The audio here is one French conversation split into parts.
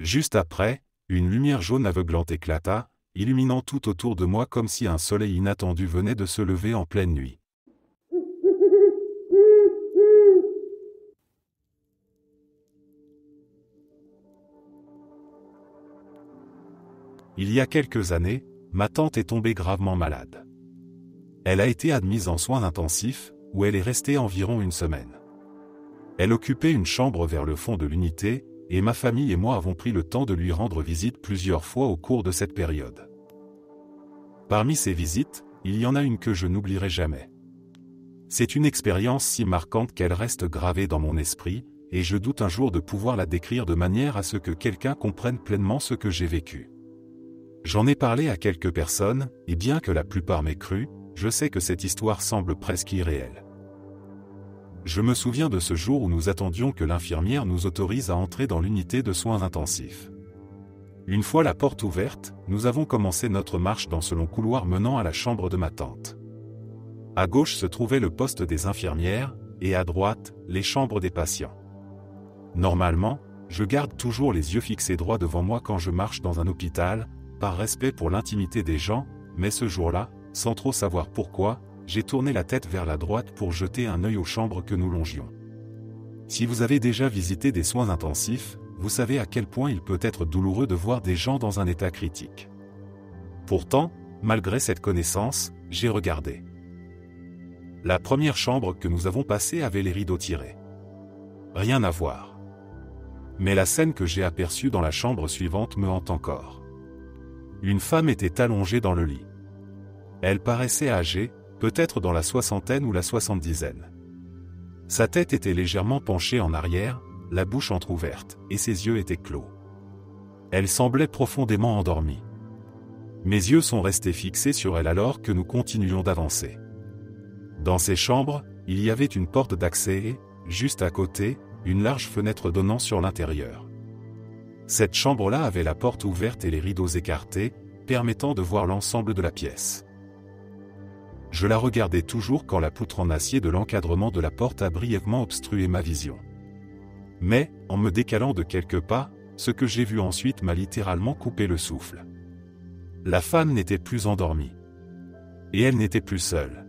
Juste après, une lumière jaune aveuglante éclata, illuminant tout autour de moi comme si un soleil inattendu venait de se lever en pleine nuit. Il y a quelques années, ma tante est tombée gravement malade. Elle a été admise en soins intensifs, où elle est restée environ une semaine. Elle occupait une chambre vers le fond de l'unité, et ma famille et moi avons pris le temps de lui rendre visite plusieurs fois au cours de cette période. Parmi ces visites, il y en a une que je n'oublierai jamais. C'est une expérience si marquante qu'elle reste gravée dans mon esprit, et je doute un jour de pouvoir la décrire de manière à ce que quelqu'un comprenne pleinement ce que j'ai vécu. J'en ai parlé à quelques personnes, et bien que la plupart m'aient cru, je sais que cette histoire semble presque irréelle. Je me souviens de ce jour où nous attendions que l'infirmière nous autorise à entrer dans l'unité de soins intensifs. Une fois la porte ouverte, nous avons commencé notre marche dans ce long couloir menant à la chambre de ma tante. À gauche se trouvait le poste des infirmières, et à droite, les chambres des patients. Normalement, je garde toujours les yeux fixés droit devant moi quand je marche dans un hôpital, par respect pour l'intimité des gens, mais ce jour-là, sans trop savoir pourquoi, j'ai tourné la tête vers la droite pour jeter un œil aux chambres que nous longions. Si vous avez déjà visité des soins intensifs, vous savez à quel point il peut être douloureux de voir des gens dans un état critique. Pourtant, malgré cette connaissance, j'ai regardé. La première chambre que nous avons passée avait les rideaux tirés. Rien à voir. Mais la scène que j'ai aperçue dans la chambre suivante me hante encore. Une femme était allongée dans le lit. Elle paraissait âgée, peut-être dans la soixantaine ou la soixante-dizaine. Sa tête était légèrement penchée en arrière, la bouche entr'ouverte, et ses yeux étaient clos. Elle semblait profondément endormie. Mes yeux sont restés fixés sur elle alors que nous continuions d'avancer. Dans ces chambres, il y avait une porte d'accès et, juste à côté, une large fenêtre donnant sur l'intérieur. Cette chambre-là avait la porte ouverte et les rideaux écartés, permettant de voir l'ensemble de la pièce. Je la regardais toujours quand la poutre en acier de l'encadrement de la porte a brièvement obstrué ma vision. Mais, en me décalant de quelques pas, ce que j'ai vu ensuite m'a littéralement coupé le souffle. La femme n'était plus endormie. Et elle n'était plus seule.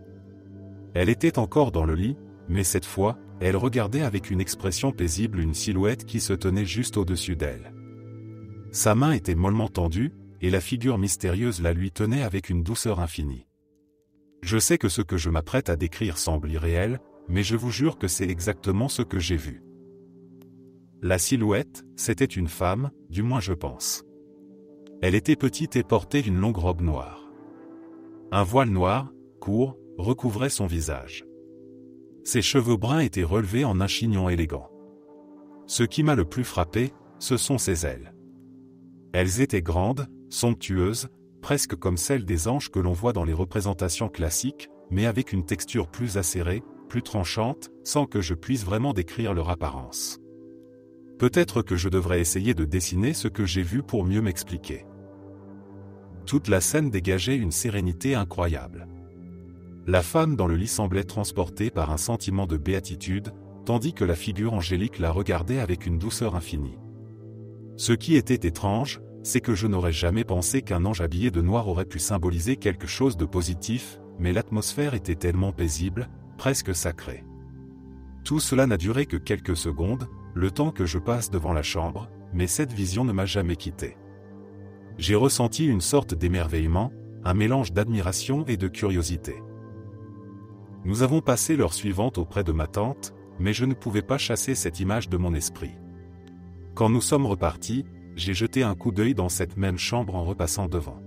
Elle était encore dans le lit, mais cette fois, elle regardait avec une expression paisible une silhouette qui se tenait juste au-dessus d'elle. Sa main était mollement tendue, et la figure mystérieuse la lui tenait avec une douceur infinie. Je sais que ce que je m'apprête à décrire semble irréel, mais je vous jure que c'est exactement ce que j'ai vu. La silhouette, c'était une femme, du moins je pense. Elle était petite et portait une longue robe noire. Un voile noir, court, recouvrait son visage. Ses cheveux bruns étaient relevés en un chignon élégant. Ce qui m'a le plus frappé, ce sont ses ailes. Elles étaient grandes, somptueuses, presque comme celles des anges que l'on voit dans les représentations classiques, mais avec une texture plus acérée, plus tranchante, sans que je puisse vraiment décrire leur apparence. Peut-être que je devrais essayer de dessiner ce que j'ai vu pour mieux m'expliquer. Toute la scène dégageait une sérénité incroyable. La femme dans le lit semblait transportée par un sentiment de béatitude, tandis que la figure angélique la regardait avec une douceur infinie. Ce qui était étrange, c'est que je n'aurais jamais pensé qu'un ange habillé de noir aurait pu symboliser quelque chose de positif, mais l'atmosphère était tellement paisible, presque sacrée. Tout cela n'a duré que quelques secondes, le temps que je passe devant la chambre, mais cette vision ne m'a jamais quitté. J'ai ressenti une sorte d'émerveillement, un mélange d'admiration et de curiosité. Nous avons passé l'heure suivante auprès de ma tante, mais je ne pouvais pas chasser cette image de mon esprit. Quand nous sommes repartis, j'ai jeté un coup d'œil dans cette même chambre en repassant devant.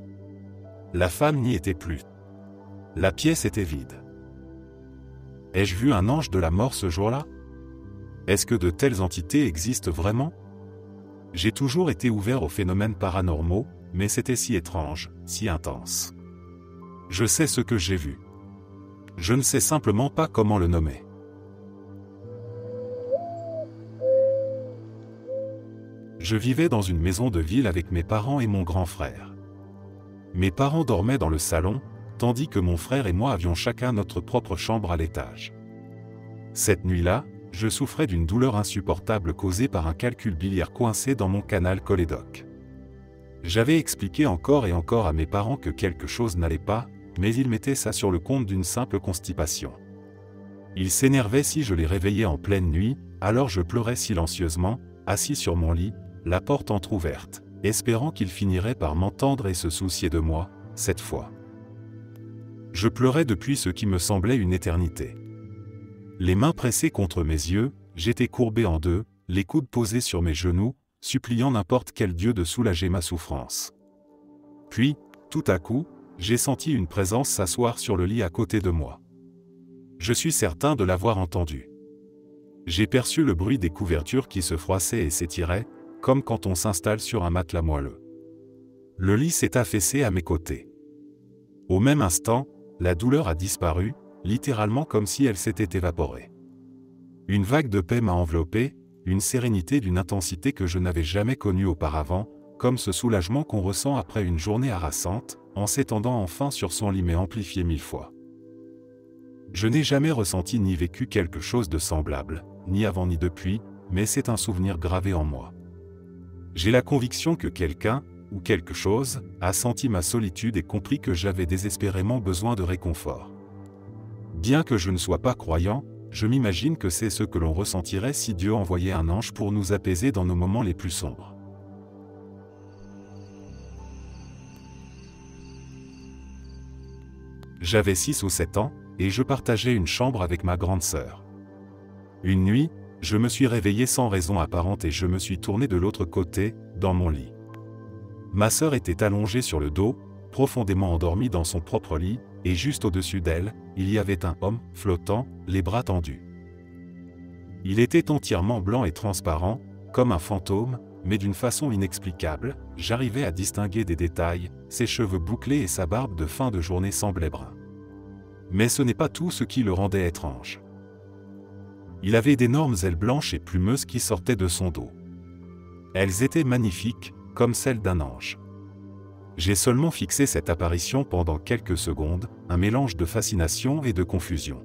La femme n'y était plus. La pièce était vide. Ai-je vu un ange de la mort ce jour-là? Est-ce que de telles entités existent vraiment? J'ai toujours été ouvert aux phénomènes paranormaux, mais c'était si étrange, si intense. Je sais ce que j'ai vu. Je ne sais simplement pas comment le nommer. Je vivais dans une maison de ville avec mes parents et mon grand frère. Mes parents dormaient dans le salon, tandis que mon frère et moi avions chacun notre propre chambre à l'étage. Cette nuit-là, je souffrais d'une douleur insupportable causée par un calcul biliaire coincé dans mon canal cholédoque. J'avais expliqué encore et encore à mes parents que quelque chose n'allait pas, mais ils mettaient ça sur le compte d'une simple constipation. Ils s'énervaient si je les réveillais en pleine nuit, alors je pleurais silencieusement, assis sur mon lit, la porte entr'ouverte, espérant qu'ils finiraient par m'entendre et se soucier de moi, cette fois. Je pleurais depuis ce qui me semblait une éternité. Les mains pressées contre mes yeux, j'étais courbé en deux, les coudes posés sur mes genoux, suppliant n'importe quel dieu de soulager ma souffrance. Puis, tout à coup, j'ai senti une présence s'asseoir sur le lit à côté de moi. Je suis certain de l'avoir entendu. J'ai perçu le bruit des couvertures qui se froissaient et s'étiraient, comme quand on s'installe sur un matelas moelleux. Le lit s'est affaissé à mes côtés. Au même instant, la douleur a disparu, littéralement comme si elle s'était évaporée. Une vague de paix m'a enveloppé, une sérénité d'une intensité que je n'avais jamais connue auparavant, comme ce soulagement qu'on ressent après une journée harassante, en s'étendant enfin sur son lit mais amplifié 1000 fois. Je n'ai jamais ressenti ni vécu quelque chose de semblable, ni avant ni depuis, mais c'est un souvenir gravé en moi. J'ai la conviction que quelqu'un, ou quelque chose, a senti ma solitude et compris que j'avais désespérément besoin de réconfort. Bien que je ne sois pas croyant, je m'imagine que c'est ce que l'on ressentirait si Dieu envoyait un ange pour nous apaiser dans nos moments les plus sombres. J'avais 6 ou 7 ans, et je partageais une chambre avec ma grande sœur. Une nuit, je me suis réveillé sans raison apparente et je me suis tourné de l'autre côté, dans mon lit. Ma sœur était allongée sur le dos, profondément endormie dans son propre lit, et juste au-dessus d'elle, il y avait un homme, flottant, les bras tendus. Il était entièrement blanc et transparent, comme un fantôme, mais d'une façon inexplicable, j'arrivais à distinguer des détails, ses cheveux bouclés et sa barbe de fin de journée semblaient bruns. Mais ce n'est pas tout ce qui le rendait étrange. Il avait d'énormes ailes blanches et plumeuses qui sortaient de son dos. Elles étaient magnifiques, comme celles d'un ange. J'ai seulement fixé cette apparition pendant quelques secondes, un mélange de fascination et de confusion.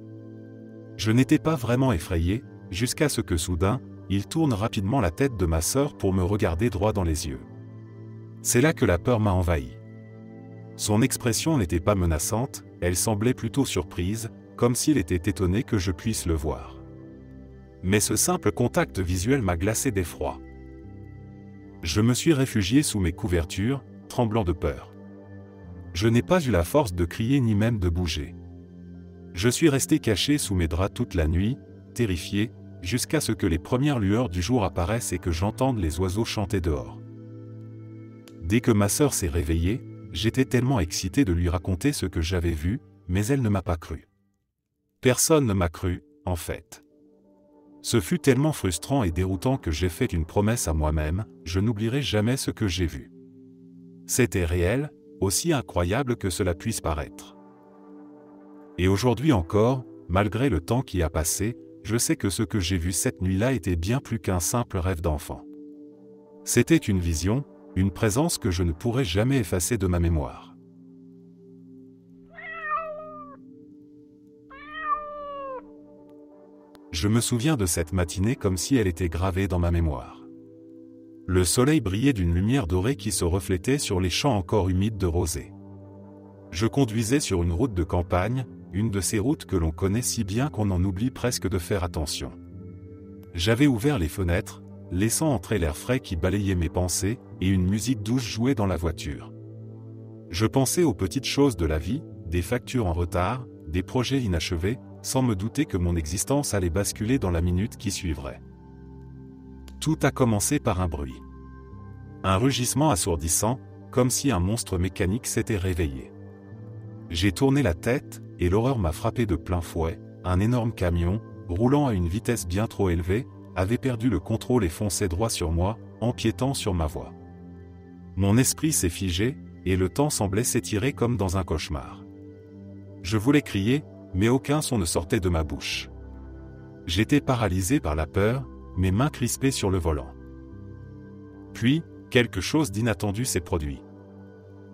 Je n'étais pas vraiment effrayé, jusqu'à ce que soudain, il tourne rapidement la tête de ma sœur pour me regarder droit dans les yeux. C'est là que la peur m'a envahi. Son expression n'était pas menaçante, elle semblait plutôt surprise, comme s'il était étonné que je puisse le voir. Mais ce simple contact visuel m'a glacé d'effroi. Je me suis réfugié sous mes couvertures, tremblant de peur. Je n'ai pas eu la force de crier ni même de bouger. Je suis resté caché sous mes draps toute la nuit, terrifié, jusqu'à ce que les premières lueurs du jour apparaissent et que j'entende les oiseaux chanter dehors. Dès que ma sœur s'est réveillée, j'étais tellement excité de lui raconter ce que j'avais vu, mais elle ne m'a pas cru. Personne ne m'a cru, en fait. Ce fut tellement frustrant et déroutant que j'ai fait une promesse à moi-même, je n'oublierai jamais ce que j'ai vu. C'était réel, aussi incroyable que cela puisse paraître. Et aujourd'hui encore, malgré le temps qui a passé, je sais que ce que j'ai vu cette nuit-là était bien plus qu'un simple rêve d'enfant. C'était une vision, une présence que je ne pourrai jamais effacer de ma mémoire. Je me souviens de cette matinée comme si elle était gravée dans ma mémoire. Le soleil brillait d'une lumière dorée qui se reflétait sur les champs encore humides de rosée. Je conduisais sur une route de campagne, une de ces routes que l'on connaît si bien qu'on en oublie presque de faire attention. J'avais ouvert les fenêtres, laissant entrer l'air frais qui balayait mes pensées, et une musique douce jouait dans la voiture. Je pensais aux petites choses de la vie, des factures en retard, des projets inachevés, sans me douter que mon existence allait basculer dans la minute qui suivrait. Tout a commencé par un bruit. Un rugissement assourdissant, comme si un monstre mécanique s'était réveillé. J'ai tourné la tête, et l'horreur m'a frappé de plein fouet. Un énorme camion, roulant à une vitesse bien trop élevée, avait perdu le contrôle et fonçait droit sur moi, empiétant sur ma voie. Mon esprit s'est figé, et le temps semblait s'étirer comme dans un cauchemar. Je voulais crier, mais aucun son ne sortait de ma bouche. J'étais paralysé par la peur, mes mains crispées sur le volant. Puis, quelque chose d'inattendu s'est produit.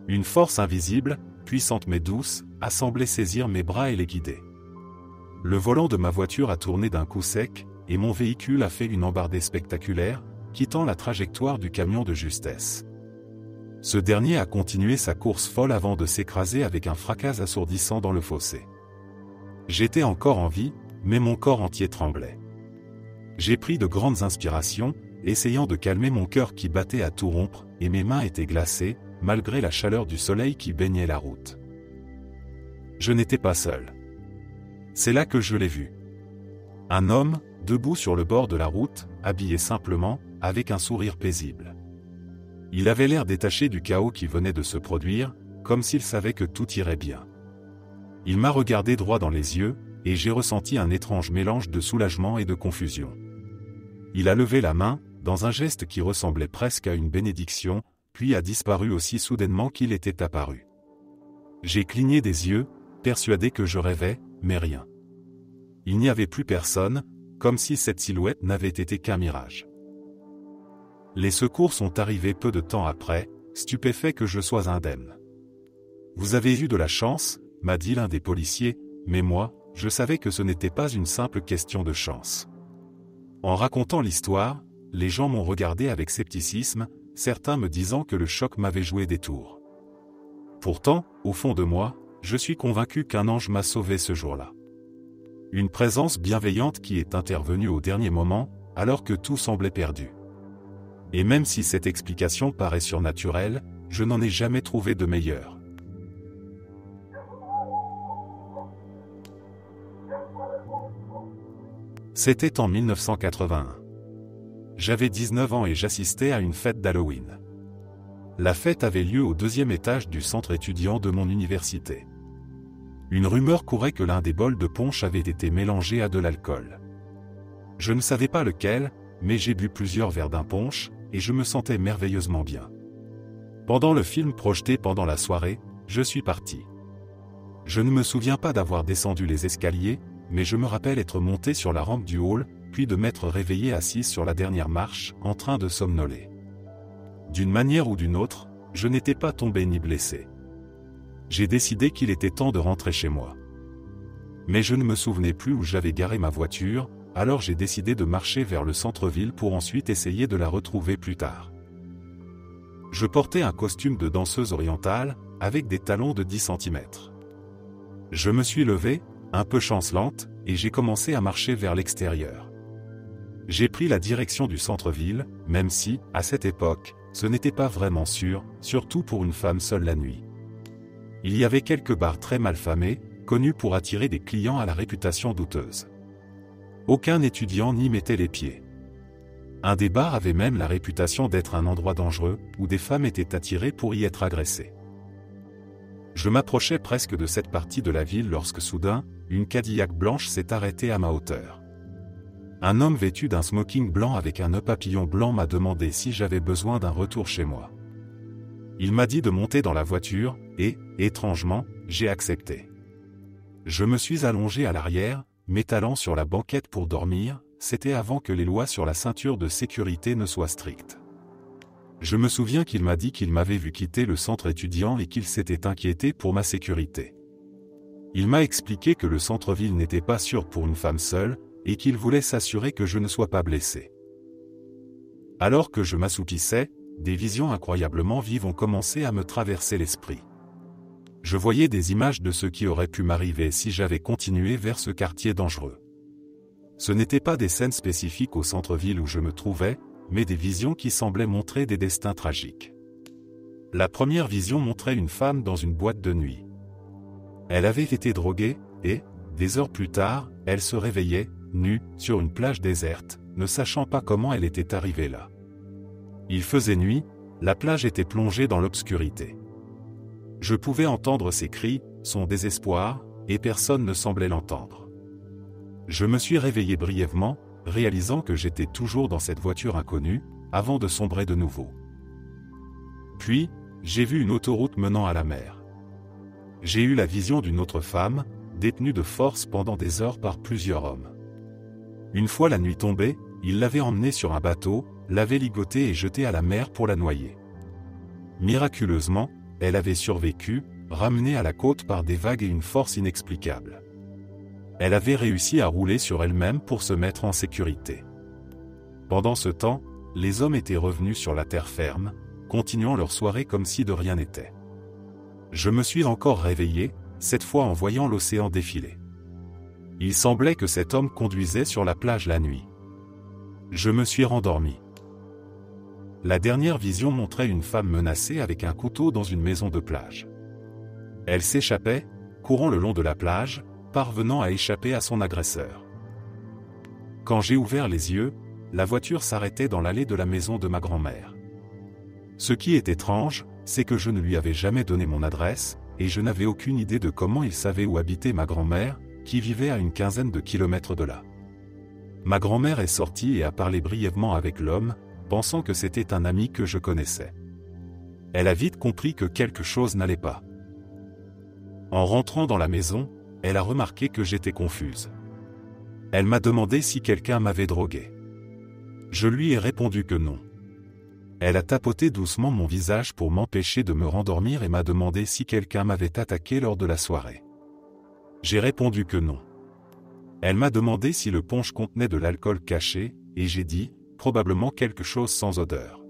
Une force invisible, puissante mais douce, a semblé saisir mes bras et les guider. Le volant de ma voiture a tourné d'un coup sec, et mon véhicule a fait une embardée spectaculaire, quittant la trajectoire du camion de justesse. Ce dernier a continué sa course folle avant de s'écraser avec un fracas assourdissant dans le fossé. J'étais encore en vie, mais mon corps entier tremblait. J'ai pris de grandes inspirations, essayant de calmer mon cœur qui battait à tout rompre, et mes mains étaient glacées, malgré la chaleur du soleil qui baignait la route. Je n'étais pas seul. C'est là que je l'ai vu. Un homme, debout sur le bord de la route, habillé simplement, avec un sourire paisible. Il avait l'air détaché du chaos qui venait de se produire, comme s'il savait que tout irait bien. Il m'a regardé droit dans les yeux, et j'ai ressenti un étrange mélange de soulagement et de confusion. Il a levé la main, dans un geste qui ressemblait presque à une bénédiction, puis a disparu aussi soudainement qu'il était apparu. J'ai cligné des yeux, persuadé que je rêvais, mais rien. Il n'y avait plus personne, comme si cette silhouette n'avait été qu'un mirage. Les secours sont arrivés peu de temps après, stupéfaits que je sois indemne. « Vous avez eu de la chance », m'a dit l'un des policiers, mais moi, je savais que ce n'était pas une simple question de chance. En racontant l'histoire, les gens m'ont regardé avec scepticisme, certains me disant que le choc m'avait joué des tours. Pourtant, au fond de moi, je suis convaincu qu'un ange m'a sauvé ce jour-là. Une présence bienveillante qui est intervenue au dernier moment, alors que tout semblait perdu. Et même si cette explication paraît surnaturelle, je n'en ai jamais trouvé de meilleure. C'était en 1981. J'avais 19 ans et j'assistais à une fête d'Halloween. La fête avait lieu au 2e étage du centre étudiant de mon université. Une rumeur courait que l'un des bols de punch avait été mélangé à de l'alcool. Je ne savais pas lequel, mais j'ai bu plusieurs verres d'un punch, et je me sentais merveilleusement bien. Pendant le film projeté pendant la soirée, je suis parti. Je ne me souviens pas d'avoir descendu les escaliers, mais je me rappelle être monté sur la rampe du hall, puis de m'être réveillé assise sur la dernière marche, en train de somnoler. D'une manière ou d'une autre, je n'étais pas tombé ni blessé. J'ai décidé qu'il était temps de rentrer chez moi. Mais je ne me souvenais plus où j'avais garé ma voiture, alors j'ai décidé de marcher vers le centre-ville pour ensuite essayer de la retrouver plus tard. Je portais un costume de danseuse orientale, avec des talons de 10 cm. Je me suis levé, un peu chancelante, et j'ai commencé à marcher vers l'extérieur. J'ai pris la direction du centre-ville, même si, à cette époque, ce n'était pas vraiment sûr, surtout pour une femme seule la nuit. Il y avait quelques bars très malfamés, connus pour attirer des clients à la réputation douteuse. Aucun étudiant n'y mettait les pieds. Un des bars avait même la réputation d'être un endroit dangereux, où des femmes étaient attirées pour y être agressées. Je m'approchais presque de cette partie de la ville lorsque soudain, une Cadillac blanche s'est arrêtée à ma hauteur. Un homme vêtu d'un smoking blanc avec un nœud papillon blanc m'a demandé si j'avais besoin d'un retour chez moi. Il m'a dit de monter dans la voiture, et, étrangement, j'ai accepté. Je me suis allongé à l'arrière, m'étalant sur la banquette pour dormir, c'était avant que les lois sur la ceinture de sécurité ne soient strictes. Je me souviens qu'il m'a dit qu'il m'avait vu quitter le centre étudiant et qu'il s'était inquiété pour ma sécurité. Il m'a expliqué que le centre-ville n'était pas sûr pour une femme seule, et qu'il voulait s'assurer que je ne sois pas blessé. Alors que je m'assoupissais, des visions incroyablement vives ont commencé à me traverser l'esprit. Je voyais des images de ce qui aurait pu m'arriver si j'avais continué vers ce quartier dangereux. Ce n'étaient pas des scènes spécifiques au centre-ville où je me trouvais, mais des visions qui semblaient montrer des destins tragiques. La première vision montrait une femme dans une boîte de nuit. Elle avait été droguée, et, des heures plus tard, elle se réveillait, nue, sur une plage déserte, ne sachant pas comment elle était arrivée là. Il faisait nuit, la plage était plongée dans l'obscurité. Je pouvais entendre ses cris, son désespoir, et personne ne semblait l'entendre. Je me suis réveillé brièvement, réalisant que j'étais toujours dans cette voiture inconnue, avant de sombrer de nouveau. Puis, j'ai vu une autoroute menant à la mer. J'ai eu la vision d'une autre femme, détenue de force pendant des heures par plusieurs hommes. Une fois la nuit tombée, ils l'avaient emmenée sur un bateau, l'avaient ligotée et jetée à la mer pour la noyer. Miraculeusement, elle avait survécu, ramenée à la côte par des vagues et une force inexplicable. Elle avait réussi à rouler sur elle-même pour se mettre en sécurité. Pendant ce temps, les hommes étaient revenus sur la terre ferme, continuant leur soirée comme si de rien n'était. Je me suis encore réveillé, cette fois en voyant l'océan défiler. Il semblait que cet homme conduisait sur la plage la nuit. Je me suis rendormi. La dernière vision montrait une femme menacée avec un couteau dans une maison de plage. Elle s'échappait, courant le long de la plage, parvenant à échapper à son agresseur. Quand j'ai ouvert les yeux, la voiture s'arrêtait dans l'allée de la maison de ma grand-mère. Ce qui est étrange, c'est que je ne lui avais jamais donné mon adresse, et je n'avais aucune idée de comment il savait où habitait ma grand-mère, qui vivait à une quinzaine de kilomètres de là. Ma grand-mère est sortie et a parlé brièvement avec l'homme, pensant que c'était un ami que je connaissais. Elle a vite compris que quelque chose n'allait pas. En rentrant dans la maison, elle a remarqué que j'étais confuse. Elle m'a demandé si quelqu'un m'avait drogué. Je lui ai répondu que non. Elle a tapoté doucement mon visage pour m'empêcher de me rendormir et m'a demandé si quelqu'un m'avait attaqué lors de la soirée. J'ai répondu que non. Elle m'a demandé si le punch contenait de l'alcool caché, et j'ai dit, probablement quelque chose sans odeur.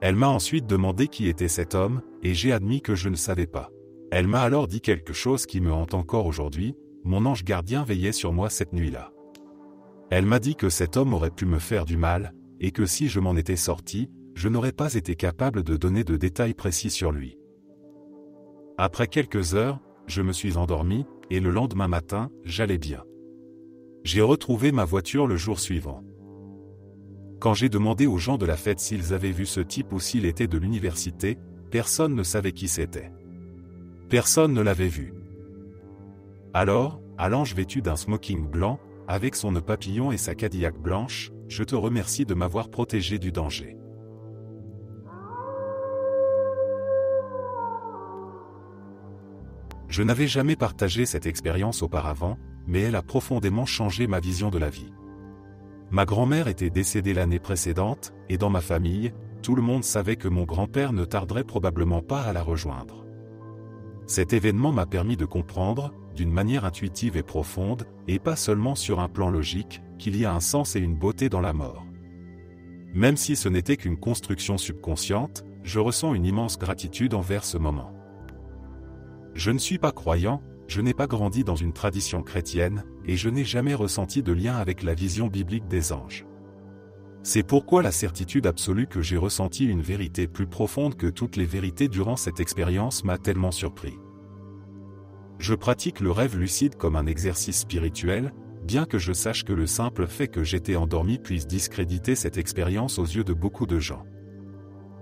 Elle m'a ensuite demandé qui était cet homme, et j'ai admis que je ne savais pas. Elle m'a alors dit quelque chose qui me hante encore aujourd'hui, mon ange gardien veillait sur moi cette nuit-là. Elle m'a dit que cet homme aurait pu me faire du mal, et que si je m'en étais sorti, je n'aurais pas été capable de donner de détails précis sur lui. Après quelques heures, je me suis endormi, et le lendemain matin, j'allais bien. J'ai retrouvé ma voiture le jour suivant. Quand j'ai demandé aux gens de la fête s'ils avaient vu ce type ou s'il était de l'université, personne ne savait qui c'était. Personne ne l'avait vu. Alors, à l'ange vêtu d'un smoking blanc, avec son nœud papillon et sa Cadillac blanche, je te remercie de m'avoir protégé du danger. Je n'avais jamais partagé cette expérience auparavant, mais elle a profondément changé ma vision de la vie. Ma grand-mère était décédée l'année précédente, et dans ma famille, tout le monde savait que mon grand-père ne tarderait probablement pas à la rejoindre. Cet événement m'a permis de comprendre, d'une manière intuitive et profonde, et pas seulement sur un plan logique, qu'il y a un sens et une beauté dans la mort. Même si ce n'était qu'une construction subconsciente, je ressens une immense gratitude envers ce moment. Je ne suis pas croyant, je n'ai pas grandi dans une tradition chrétienne, et je n'ai jamais ressenti de lien avec la vision biblique des anges. C'est pourquoi la certitude absolue que j'ai ressenti une vérité plus profonde que toutes les vérités durant cette expérience m'a tellement surpris. Je pratique le rêve lucide comme un exercice spirituel, bien que je sache que le simple fait que j'étais endormi puisse discréditer cette expérience aux yeux de beaucoup de gens.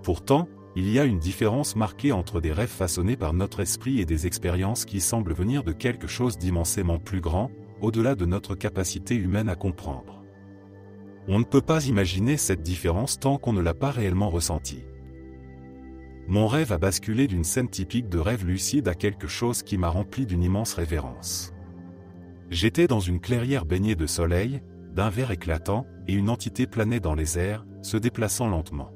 Pourtant, il y a une différence marquée entre des rêves façonnés par notre esprit et des expériences qui semblent venir de quelque chose d'immensément plus grand, au-delà de notre capacité humaine à comprendre. On ne peut pas imaginer cette différence tant qu'on ne l'a pas réellement ressentie. Mon rêve a basculé d'une scène typique de rêve lucide à quelque chose qui m'a rempli d'une immense révérence. J'étais dans une clairière baignée de soleil, d'un vert éclatant, et une entité planait dans les airs, se déplaçant lentement.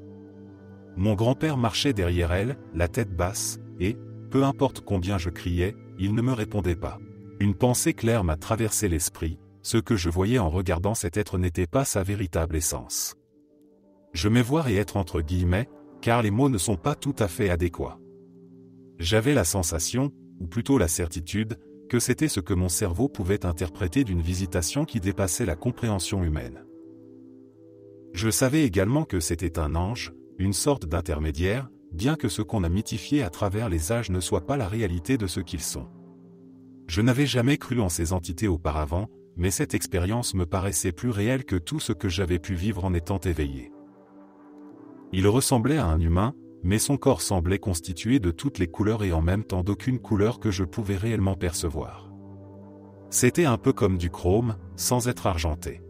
Mon grand-père marchait derrière elle, la tête basse, et, peu importe combien je criais, il ne me répondait pas. Une pensée claire m'a traversé l'esprit, ce que je voyais en regardant cet être n'était pas sa véritable essence. Je mets voir et être entre guillemets, car les mots ne sont pas tout à fait adéquats. J'avais la sensation, ou plutôt la certitude, que c'était ce que mon cerveau pouvait interpréter d'une visitation qui dépassait la compréhension humaine. Je savais également que c'était un ange, une sorte d'intermédiaire, bien que ce qu'on a mythifié à travers les âges ne soit pas la réalité de ce qu'ils sont. Je n'avais jamais cru en ces entités auparavant, mais cette expérience me paraissait plus réelle que tout ce que j'avais pu vivre en étant éveillé. Il ressemblait à un humain, mais son corps semblait constitué de toutes les couleurs et en même temps d'aucune couleur que je pouvais réellement percevoir. C'était un peu comme du chrome, sans être argenté.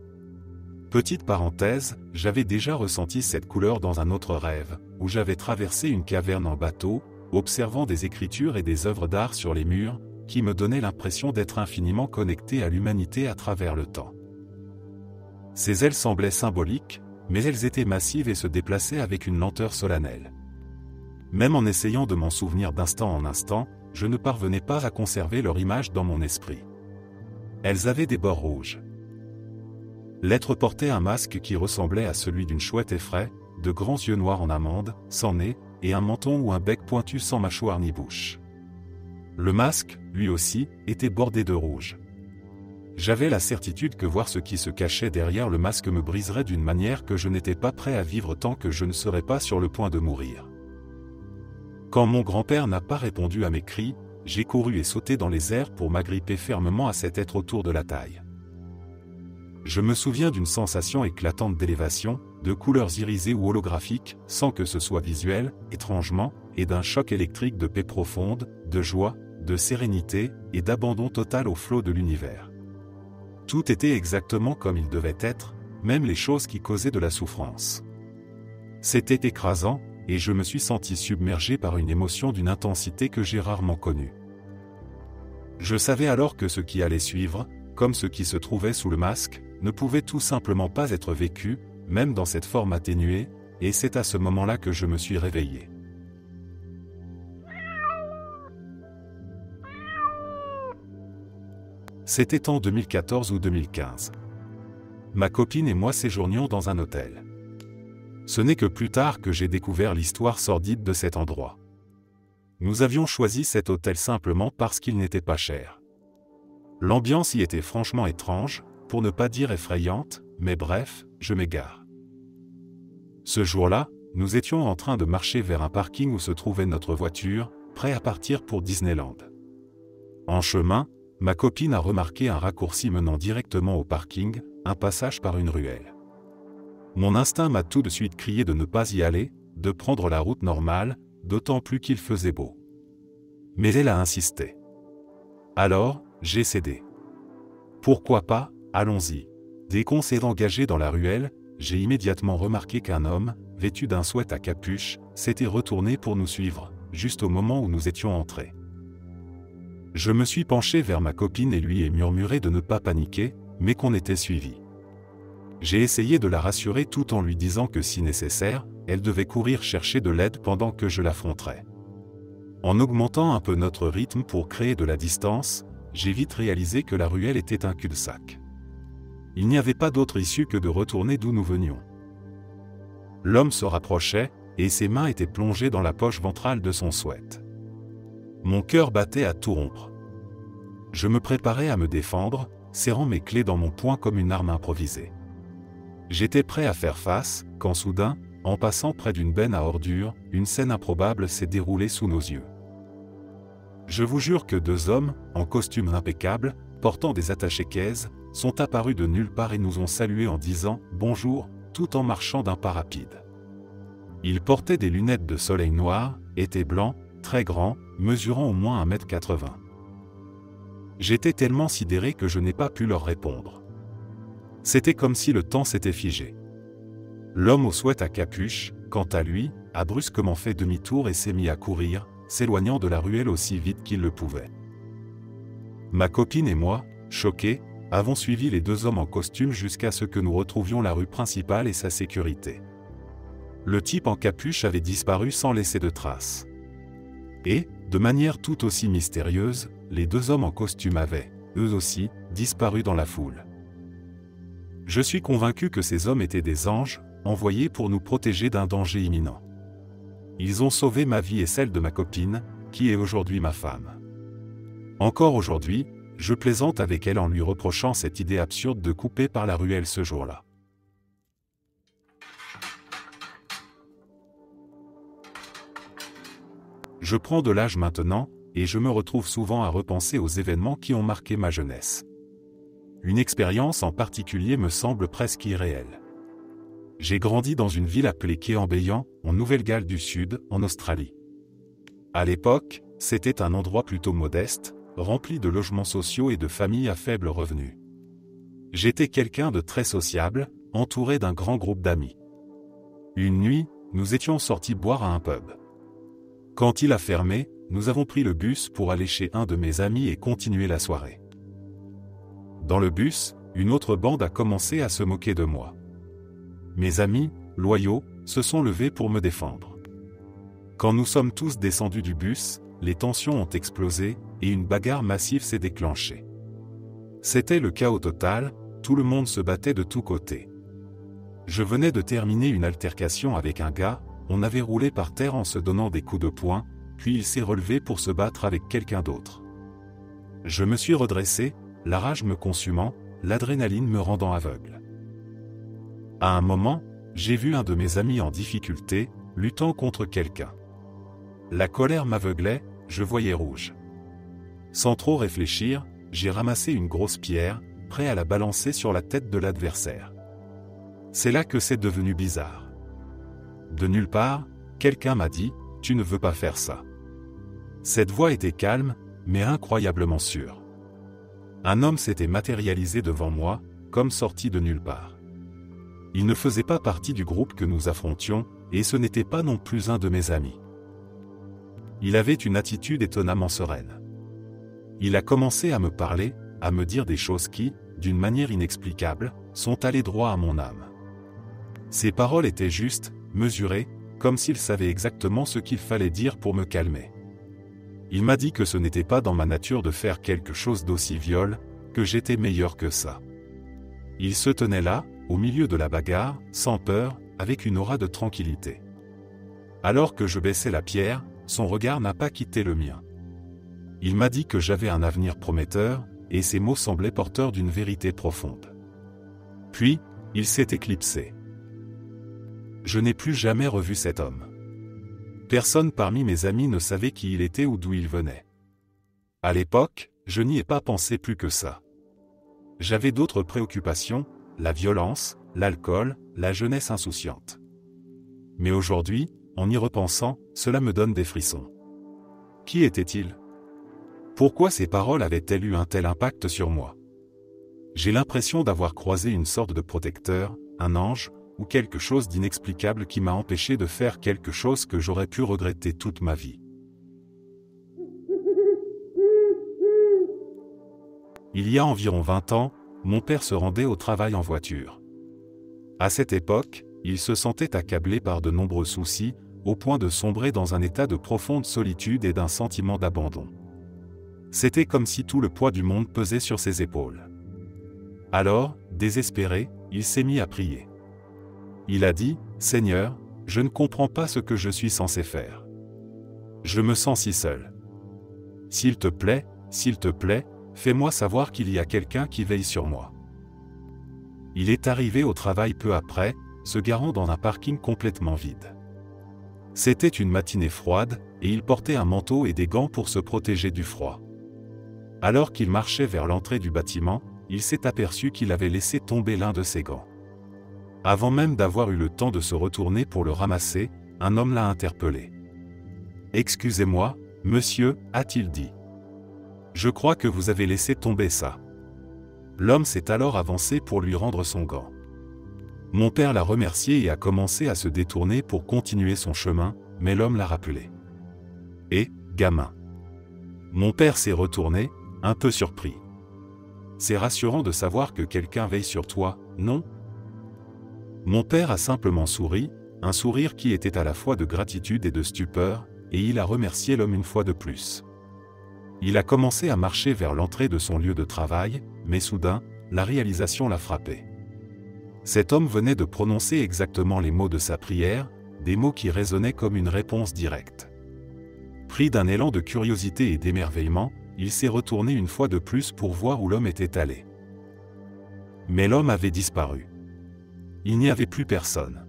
Petite parenthèse, j'avais déjà ressenti cette couleur dans un autre rêve, où j'avais traversé une caverne en bateau, observant des écritures et des œuvres d'art sur les murs, qui me donnaient l'impression d'être infiniment connecté à l'humanité à travers le temps. Ces ailes semblaient symboliques, mais elles étaient massives et se déplaçaient avec une lenteur solennelle. Même en essayant de m'en souvenir d'instant en instant, je ne parvenais pas à conserver leur image dans mon esprit. Elles avaient des bords rouges. L'être portait un masque qui ressemblait à celui d'une chouette effraie, de grands yeux noirs en amande, sans nez, et un menton ou un bec pointu sans mâchoire ni bouche. Le masque, lui aussi, était bordé de rouge. J'avais la certitude que voir ce qui se cachait derrière le masque me briserait d'une manière que je n'étais pas prêt à vivre tant que je ne serais pas sur le point de mourir. Quand mon grand-père n'a pas répondu à mes cris, j'ai couru et sauté dans les airs pour m'agripper fermement à cet être autour de la taille. Je me souviens d'une sensation éclatante d'élévation, de couleurs irisées ou holographiques, sans que ce soit visuel, étrangement, et d'un choc électrique de paix profonde, de joie, de sérénité, et d'abandon total au flot de l'univers. Tout était exactement comme il devait être, même les choses qui causaient de la souffrance. C'était écrasant, et je me suis senti submergé par une émotion d'une intensité que j'ai rarement connue. Je savais alors que ce qui allait suivre, comme ce qui se trouvait sous le masque, ne pouvait tout simplement pas être vécu, même dans cette forme atténuée, et c'est à ce moment-là que je me suis réveillé. C'était en 2014 ou 2015. Ma copine et moi séjournions dans un hôtel. Ce n'est que plus tard que j'ai découvert l'histoire sordide de cet endroit. Nous avions choisi cet hôtel simplement parce qu'il n'était pas cher. L'ambiance y était franchement étrange, pour ne pas dire effrayante, mais bref, je m'égare. Ce jour-là, nous étions en train de marcher vers un parking où se trouvait notre voiture, prêt à partir pour Disneyland. En chemin, ma copine a remarqué un raccourci menant directement au parking, un passage par une ruelle. Mon instinct m'a tout de suite crié de ne pas y aller, de prendre la route normale, d'autant plus qu'il faisait beau. Mais elle a insisté. Alors, j'ai cédé. Pourquoi pas, allons-y. Dès qu'on s'est engagé dans la ruelle, j'ai immédiatement remarqué qu'un homme, vêtu d'un sweat à capuche, s'était retourné pour nous suivre, juste au moment où nous étions entrés. Je me suis penché vers ma copine et lui ai murmuré de ne pas paniquer, mais qu'on était suivi. J'ai essayé de la rassurer tout en lui disant que si nécessaire, elle devait courir chercher de l'aide pendant que je l'affronterais. En augmentant un peu notre rythme pour créer de la distance, j'ai vite réalisé que la ruelle était un cul-de-sac. Il n'y avait pas d'autre issue que de retourner d'où nous venions. L'homme se rapprochait, et ses mains étaient plongées dans la poche ventrale de son sweat. Mon cœur battait à tout rompre. Je me préparais à me défendre, serrant mes clés dans mon poing comme une arme improvisée. J'étais prêt à faire face, quand soudain, en passant près d'une benne à ordures, une scène improbable s'est déroulée sous nos yeux. Je vous jure que deux hommes, en costume impeccable, portant des attachés-caisses, sont apparus de nulle part et nous ont salués en disant « Bonjour », tout en marchant d'un pas rapide. Ils portaient des lunettes de soleil noires, étaient blancs, très grands, mesurant au moins 1,80 m. J'étais tellement sidéré que je n'ai pas pu leur répondre. C'était comme si le temps s'était figé. L'homme au sweat à capuche, quant à lui, a brusquement fait demi-tour et s'est mis à courir, s'éloignant de la ruelle aussi vite qu'il le pouvait. Ma copine et moi, choqués, avons suivi les deux hommes en costume jusqu'à ce que nous retrouvions la rue principale et sa sécurité. Le type en capuche avait disparu sans laisser de traces. Et, de manière tout aussi mystérieuse, les deux hommes en costume avaient, eux aussi, disparu dans la foule. Je suis convaincu que ces hommes étaient des anges, envoyés pour nous protéger d'un danger imminent. Ils ont sauvé ma vie et celle de ma copine, qui est aujourd'hui ma femme. Encore aujourd'hui, je plaisante avec elle en lui reprochant cette idée absurde de couper par la ruelle ce jour-là. Je prends de l'âge maintenant, et je me retrouve souvent à repenser aux événements qui ont marqué ma jeunesse. Une expérience en particulier me semble presque irréelle. J'ai grandi dans une ville appelée Quéanbeyan, en Nouvelle-Galles du Sud, en Australie. À l'époque, c'était un endroit plutôt modeste, rempli de logements sociaux et de familles à faible revenu. J'étais quelqu'un de très sociable, entouré d'un grand groupe d'amis. Une nuit, nous étions sortis boire à un pub. Quand il a fermé, nous avons pris le bus pour aller chez un de mes amis et continuer la soirée. Dans le bus, une autre bande a commencé à se moquer de moi. Mes amis, loyaux, se sont levés pour me défendre. Quand nous sommes tous descendus du bus, les tensions ont explosé, et une bagarre massive s'est déclenchée. C'était le chaos total, tout le monde se battait de tous côtés. Je venais de terminer une altercation avec un gars, on avait roulé par terre en se donnant des coups de poing, puis il s'est relevé pour se battre avec quelqu'un d'autre. Je me suis redressé, la rage me consumant, l'adrénaline me rendant aveugle. À un moment, j'ai vu un de mes amis en difficulté, luttant contre quelqu'un. La colère m'aveuglait, je voyais rouge. Sans trop réfléchir, j'ai ramassé une grosse pierre, prêt à la balancer sur la tête de l'adversaire. C'est là que c'est devenu bizarre. De nulle part, quelqu'un m'a dit « Tu ne veux pas faire ça ». Cette voix était calme, mais incroyablement sûre. Un homme s'était matérialisé devant moi, comme sorti de nulle part. Il ne faisait pas partie du groupe que nous affrontions, et ce n'était pas non plus un de mes amis. Il avait une attitude étonnamment sereine. Il a commencé à me parler, à me dire des choses qui, d'une manière inexplicable, sont allées droit à mon âme. Ses paroles étaient justes, mesurées, comme s'il savait exactement ce qu'il fallait dire pour me calmer. Il m'a dit que ce n'était pas dans ma nature de faire quelque chose d'aussi viol, que j'étais meilleur que ça. Il se tenait là, au milieu de la bagarre, sans peur, avec une aura de tranquillité. Alors que je baissais la pierre, son regard n'a pas quitté le mien. Il m'a dit que j'avais un avenir prometteur, et ses mots semblaient porteurs d'une vérité profonde. Puis, il s'est éclipsé. Je n'ai plus jamais revu cet homme. Personne parmi mes amis ne savait qui il était ou d'où il venait. À l'époque, je n'y ai pas pensé plus que ça. J'avais d'autres préoccupations, la violence, l'alcool, la jeunesse insouciante. Mais aujourd'hui, en y repensant, cela me donne des frissons. Qui était-il ? Pourquoi ces paroles avaient-elles eu un tel impact sur moi ? J'ai l'impression d'avoir croisé une sorte de protecteur, un ange, ou quelque chose d'inexplicable qui m'a empêché de faire quelque chose que j'aurais pu regretter toute ma vie. Il y a environ 20 ans, mon père se rendait au travail en voiture. À cette époque, il se sentait accablé par de nombreux soucis, au point de sombrer dans un état de profonde solitude et d'un sentiment d'abandon. C'était comme si tout le poids du monde pesait sur ses épaules. Alors, désespéré, il s'est mis à prier. Il a dit, « Seigneur, je ne comprends pas ce que je suis censé faire. Je me sens si seul. S'il te plaît, fais-moi savoir qu'il y a quelqu'un qui veille sur moi. » Il est arrivé au travail peu après, se garant dans un parking complètement vide. C'était une matinée froide, et il portait un manteau et des gants pour se protéger du froid. Alors qu'il marchait vers l'entrée du bâtiment, il s'est aperçu qu'il avait laissé tomber l'un de ses gants. Avant même d'avoir eu le temps de se retourner pour le ramasser, un homme l'a interpellé. « Excusez-moi, monsieur, a-t-il dit. Je crois que vous avez laissé tomber ça. » L'homme s'est alors avancé pour lui rendre son gant. Mon père l'a remercié et a commencé à se détourner pour continuer son chemin, mais l'homme l'a rappelé. « Et, gamin. » Mon père s'est retourné, un peu surpris. « C'est rassurant de savoir que quelqu'un veille sur toi, non ? » Mon père a simplement souri, un sourire qui était à la fois de gratitude et de stupeur, et il a remercié l'homme une fois de plus. Il a commencé à marcher vers l'entrée de son lieu de travail, mais soudain, la réalisation l'a frappé. Cet homme venait de prononcer exactement les mots de sa prière, des mots qui résonnaient comme une réponse directe. Pris d'un élan de curiosité et d'émerveillement, il s'est retourné une fois de plus pour voir où l'homme était allé. Mais l'homme avait disparu. Il n'y avait plus personne.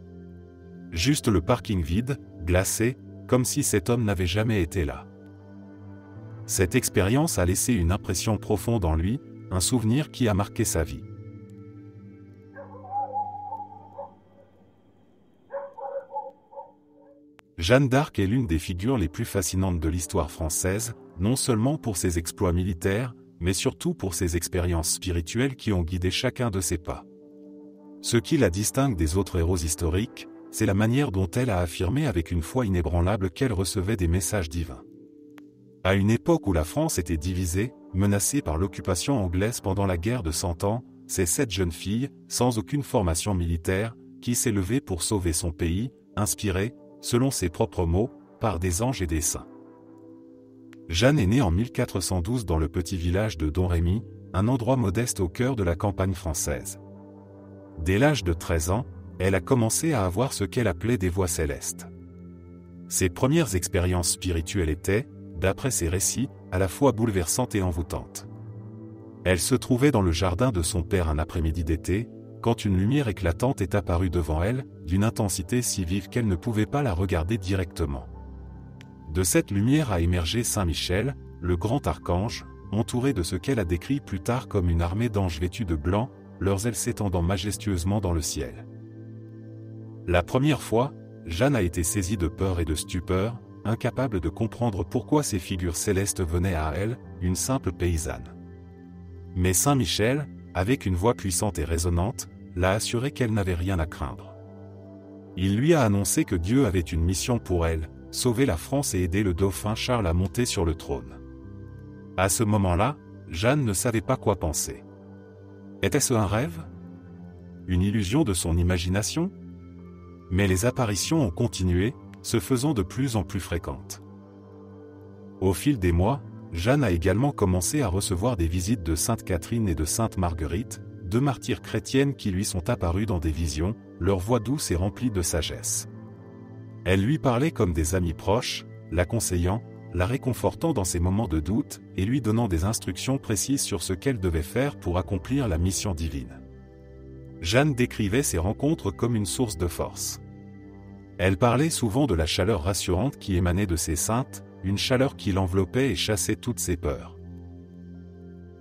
Juste le parking vide, glacé, comme si cet homme n'avait jamais été là. Cette expérience a laissé une impression profonde en lui, un souvenir qui a marqué sa vie. Jeanne d'Arc est l'une des figures les plus fascinantes de l'histoire française, non seulement pour ses exploits militaires, mais surtout pour ses expériences spirituelles qui ont guidé chacun de ses pas. Ce qui la distingue des autres héros historiques, c'est la manière dont elle a affirmé avec une foi inébranlable qu'elle recevait des messages divins. À une époque où la France était divisée, menacée par l'occupation anglaise pendant la guerre de 100 ans, c'est cette jeune fille, sans aucune formation militaire, qui s'est levée pour sauver son pays, inspirée, selon ses propres mots, par des anges et des saints. Jeanne est née en 1412 dans le petit village de Domrémy, un endroit modeste au cœur de la campagne française. Dès l'âge de 13 ans, elle a commencé à avoir ce qu'elle appelait des voix célestes. Ses premières expériences spirituelles étaient, d'après ses récits, à la fois bouleversantes et envoûtantes. Elle se trouvait dans le jardin de son père un après-midi d'été, quand une lumière éclatante est apparue devant elle, d'une intensité si vive qu'elle ne pouvait pas la regarder directement. De cette lumière a émergé Saint Michel, le grand archange, entouré de ce qu'elle a décrit plus tard comme une armée d'anges vêtus de blanc, leurs ailes s'étendant majestueusement dans le ciel. La première fois, Jeanne a été saisie de peur et de stupeur, incapable de comprendre pourquoi ces figures célestes venaient à elle, une simple paysanne. Mais Saint Michel, avec une voix puissante et résonnante, l'a assuré qu'elle n'avait rien à craindre. Il lui a annoncé que Dieu avait une mission pour elle, sauver la France et aider le dauphin Charles à monter sur le trône. À ce moment-là, Jeanne ne savait pas quoi penser. Était-ce un rêve? Une illusion de son imagination? Mais les apparitions ont continué, se faisant de plus en plus fréquentes. Au fil des mois, Jeanne a également commencé à recevoir des visites de Sainte Catherine et de Sainte Marguerite, deux martyres chrétiennes qui lui sont apparues dans des visions, leur voix douce et remplie de sagesse. Elles lui parlaient comme des amis proches, la conseillant, la réconfortant dans ses moments de doute et lui donnant des instructions précises sur ce qu'elle devait faire pour accomplir la mission divine. Jeanne décrivait ces rencontres comme une source de force. Elle parlait souvent de la chaleur rassurante qui émanait de ces saintes, une chaleur qui l'enveloppait et chassait toutes ses peurs.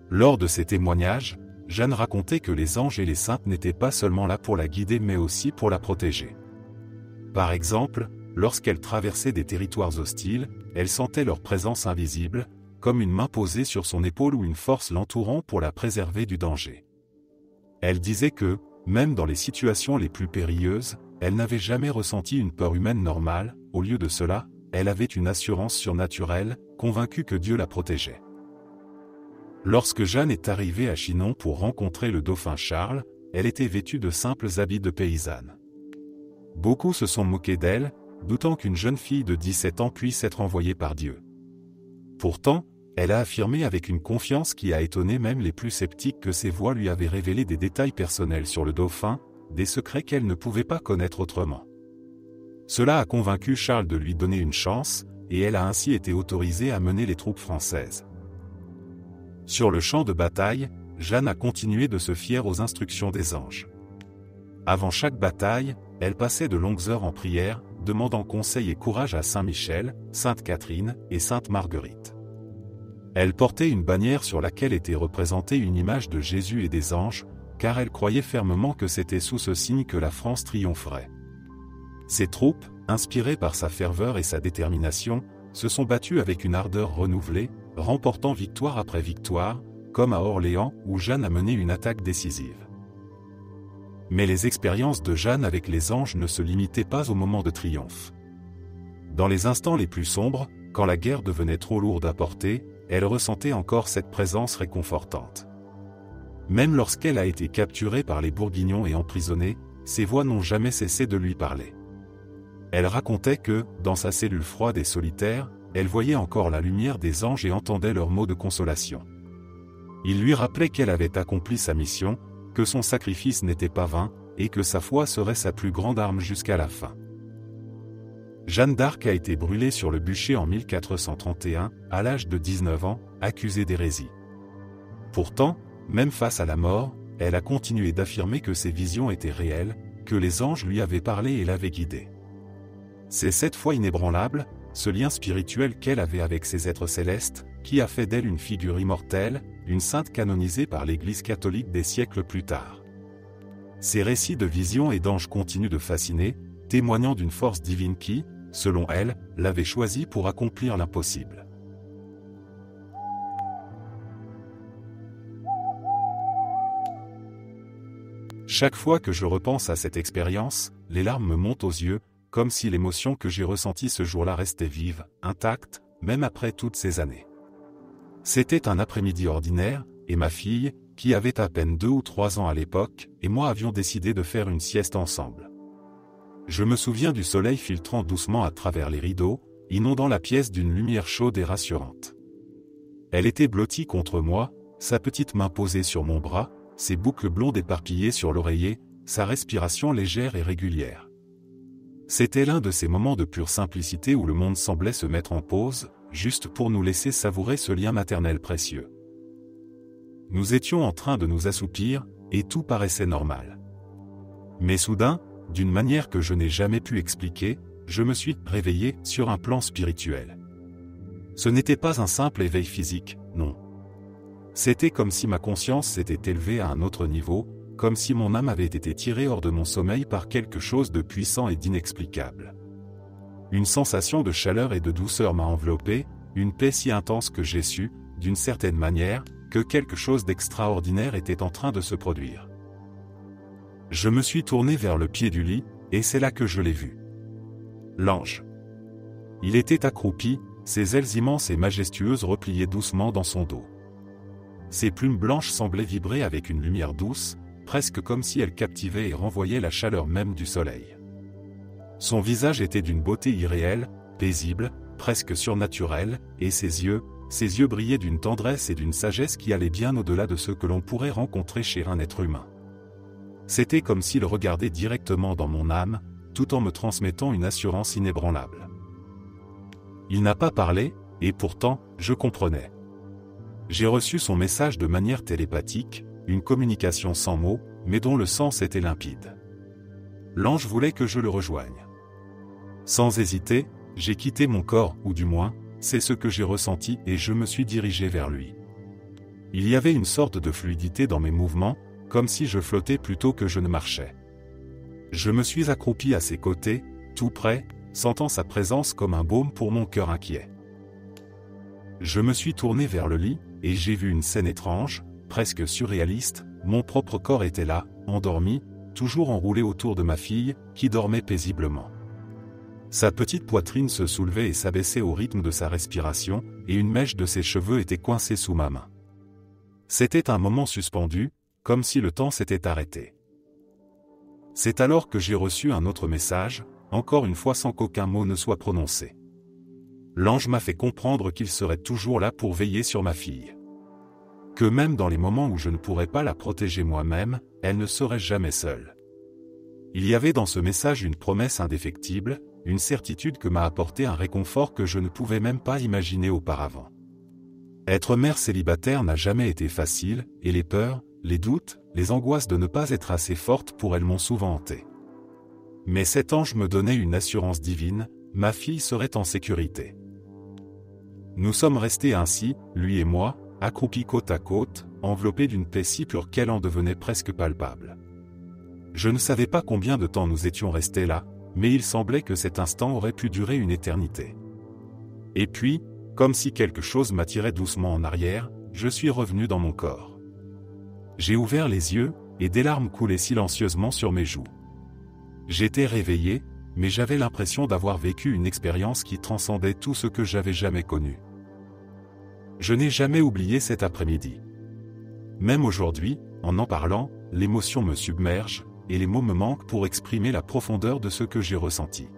Lors de ces témoignages, Jeanne racontait que les anges et les saintes n'étaient pas seulement là pour la guider mais aussi pour la protéger. Par exemple, lorsqu'elle traversait des territoires hostiles, elle sentait leur présence invisible, comme une main posée sur son épaule ou une force l'entourant pour la préserver du danger. Elle disait que, même dans les situations les plus périlleuses, elle n'avait jamais ressenti une peur humaine normale, au lieu de cela, elle avait une assurance surnaturelle, convaincue que Dieu la protégeait. Lorsque Jeanne est arrivée à Chinon pour rencontrer le dauphin Charles, elle était vêtue de simples habits de paysanne. Beaucoup se sont moqués d'elle, doutant qu'une jeune fille de 17 ans puisse être envoyée par Dieu. Pourtant, elle a affirmé avec une confiance qui a étonné même les plus sceptiques que ses voix lui avaient révélé des détails personnels sur le dauphin, des secrets qu'elle ne pouvait pas connaître autrement. Cela a convaincu Charles de lui donner une chance, et elle a ainsi été autorisée à mener les troupes françaises. Sur le champ de bataille, Jeanne a continué de se fier aux instructions des anges. Avant chaque bataille, elle passait de longues heures en prière, demandant conseil et courage à Saint Michel, Sainte Catherine et Sainte Marguerite. Elle portait une bannière sur laquelle était représentée une image de Jésus et des anges, car elle croyait fermement que c'était sous ce signe que la France triompherait. Ses troupes, inspirées par sa ferveur et sa détermination, se sont battues avec une ardeur renouvelée, remportant victoire après victoire, comme à Orléans où Jeanne a mené une attaque décisive. Mais les expériences de Jeanne avec les anges ne se limitaient pas au moment de triomphe. Dans les instants les plus sombres, quand la guerre devenait trop lourde à porter, elle ressentait encore cette présence réconfortante. Même lorsqu'elle a été capturée par les Bourguignons et emprisonnée, ses voix n'ont jamais cessé de lui parler. Elle racontait que, dans sa cellule froide et solitaire, elle voyait encore la lumière des anges et entendait leurs mots de consolation. Il lui rappelait qu'elle avait accompli sa mission, que son sacrifice n'était pas vain, et que sa foi serait sa plus grande arme jusqu'à la fin. Jeanne d'Arc a été brûlée sur le bûcher en 1431, à l'âge de 19 ans, accusée d'hérésie. Pourtant, même face à la mort, elle a continué d'affirmer que ses visions étaient réelles, que les anges lui avaient parlé et l'avaient guidée. C'est cette foi inébranlable, ce lien spirituel qu'elle avait avec ces êtres célestes, qui a fait d'elle une figure immortelle, une sainte canonisée par l'Église catholique des siècles plus tard. Ces récits de visions et d'anges continuent de fasciner, témoignant d'une force divine qui, selon elle, l'avait choisie pour accomplir l'impossible. Chaque fois que je repense à cette expérience, les larmes me montent aux yeux, comme si l'émotion que j'ai ressentie ce jour-là restait vive, intacte, même après toutes ces années. C'était un après-midi ordinaire, et ma fille, qui avait à peine 2 ou 3 ans à l'époque, et moi avions décidé de faire une sieste ensemble. Je me souviens du soleil filtrant doucement à travers les rideaux, inondant la pièce d'une lumière chaude et rassurante. Elle était blottie contre moi, sa petite main posée sur mon bras, ses boucles blondes éparpillées sur l'oreiller, sa respiration légère et régulière. C'était l'un de ces moments de pure simplicité où le monde semblait se mettre en pause, juste pour nous laisser savourer ce lien maternel précieux. Nous étions en train de nous assoupir, et tout paraissait normal. Mais soudain, d'une manière que je n'ai jamais pu expliquer, je me suis réveillé sur un plan spirituel. Ce n'était pas un simple éveil physique, non. C'était comme si ma conscience s'était élevée à un autre niveau, comme si mon âme avait été tirée hors de mon sommeil par quelque chose de puissant et d'inexplicable. Une sensation de chaleur et de douceur m'a enveloppé, une paix si intense que j'ai su, d'une certaine manière, que quelque chose d'extraordinaire était en train de se produire. Je me suis tourné vers le pied du lit, et c'est là que je l'ai vu. L'ange. Il était accroupi, ses ailes immenses et majestueuses repliées doucement dans son dos. Ses plumes blanches semblaient vibrer avec une lumière douce, presque comme si elles captivaient et renvoyaient la chaleur même du soleil. Son visage était d'une beauté irréelle, paisible, presque surnaturelle, et ses yeux brillaient d'une tendresse et d'une sagesse qui allaient bien au-delà de ce que l'on pourrait rencontrer chez un être humain. C'était comme s'il regardait directement dans mon âme, tout en me transmettant une assurance inébranlable. Il n'a pas parlé, et pourtant, je comprenais. J'ai reçu son message de manière télépathique, une communication sans mots, mais dont le sens était limpide. L'ange voulait que je le rejoigne. Sans hésiter, j'ai quitté mon corps, ou du moins, c'est ce que j'ai ressenti et je me suis dirigé vers lui. Il y avait une sorte de fluidité dans mes mouvements, comme si je flottais plutôt que je ne marchais. Je me suis accroupi à ses côtés, tout près, sentant sa présence comme un baume pour mon cœur inquiet. Je me suis tourné vers le lit, et j'ai vu une scène étrange, presque surréaliste. Mon propre corps était là, endormi, toujours enroulé autour de ma fille, qui dormait paisiblement. Sa petite poitrine se soulevait et s'abaissait au rythme de sa respiration, et une mèche de ses cheveux était coincée sous ma main. C'était un moment suspendu, comme si le temps s'était arrêté. C'est alors que j'ai reçu un autre message, encore une fois sans qu'aucun mot ne soit prononcé. L'ange m'a fait comprendre qu'il serait toujours là pour veiller sur ma fille. Que même dans les moments où je ne pourrais pas la protéger moi-même, elle ne serait jamais seule. Il y avait dans ce message une promesse indéfectible, une certitude que m'a apporté un réconfort que je ne pouvais même pas imaginer auparavant. Être mère célibataire n'a jamais été facile, et les peurs, les doutes, les angoisses de ne pas être assez forte pour elle m'ont souvent hanté. Mais cet ange me donnait une assurance divine, ma fille serait en sécurité. Nous sommes restés ainsi, lui et moi, accroupis côte à côte, enveloppés d'une paix si pure qu'elle en devenait presque palpable. Je ne savais pas combien de temps nous étions restés là, mais il semblait que cet instant aurait pu durer une éternité. Et puis, comme si quelque chose m'attirait doucement en arrière, je suis revenu dans mon corps. J'ai ouvert les yeux, et des larmes coulaient silencieusement sur mes joues. J'étais réveillé, mais j'avais l'impression d'avoir vécu une expérience qui transcendait tout ce que j'avais jamais connu. Je n'ai jamais oublié cet après-midi. Même aujourd'hui, en parlant, l'émotion me submerge, et les mots me manquent pour exprimer la profondeur de ce que j'ai ressenti.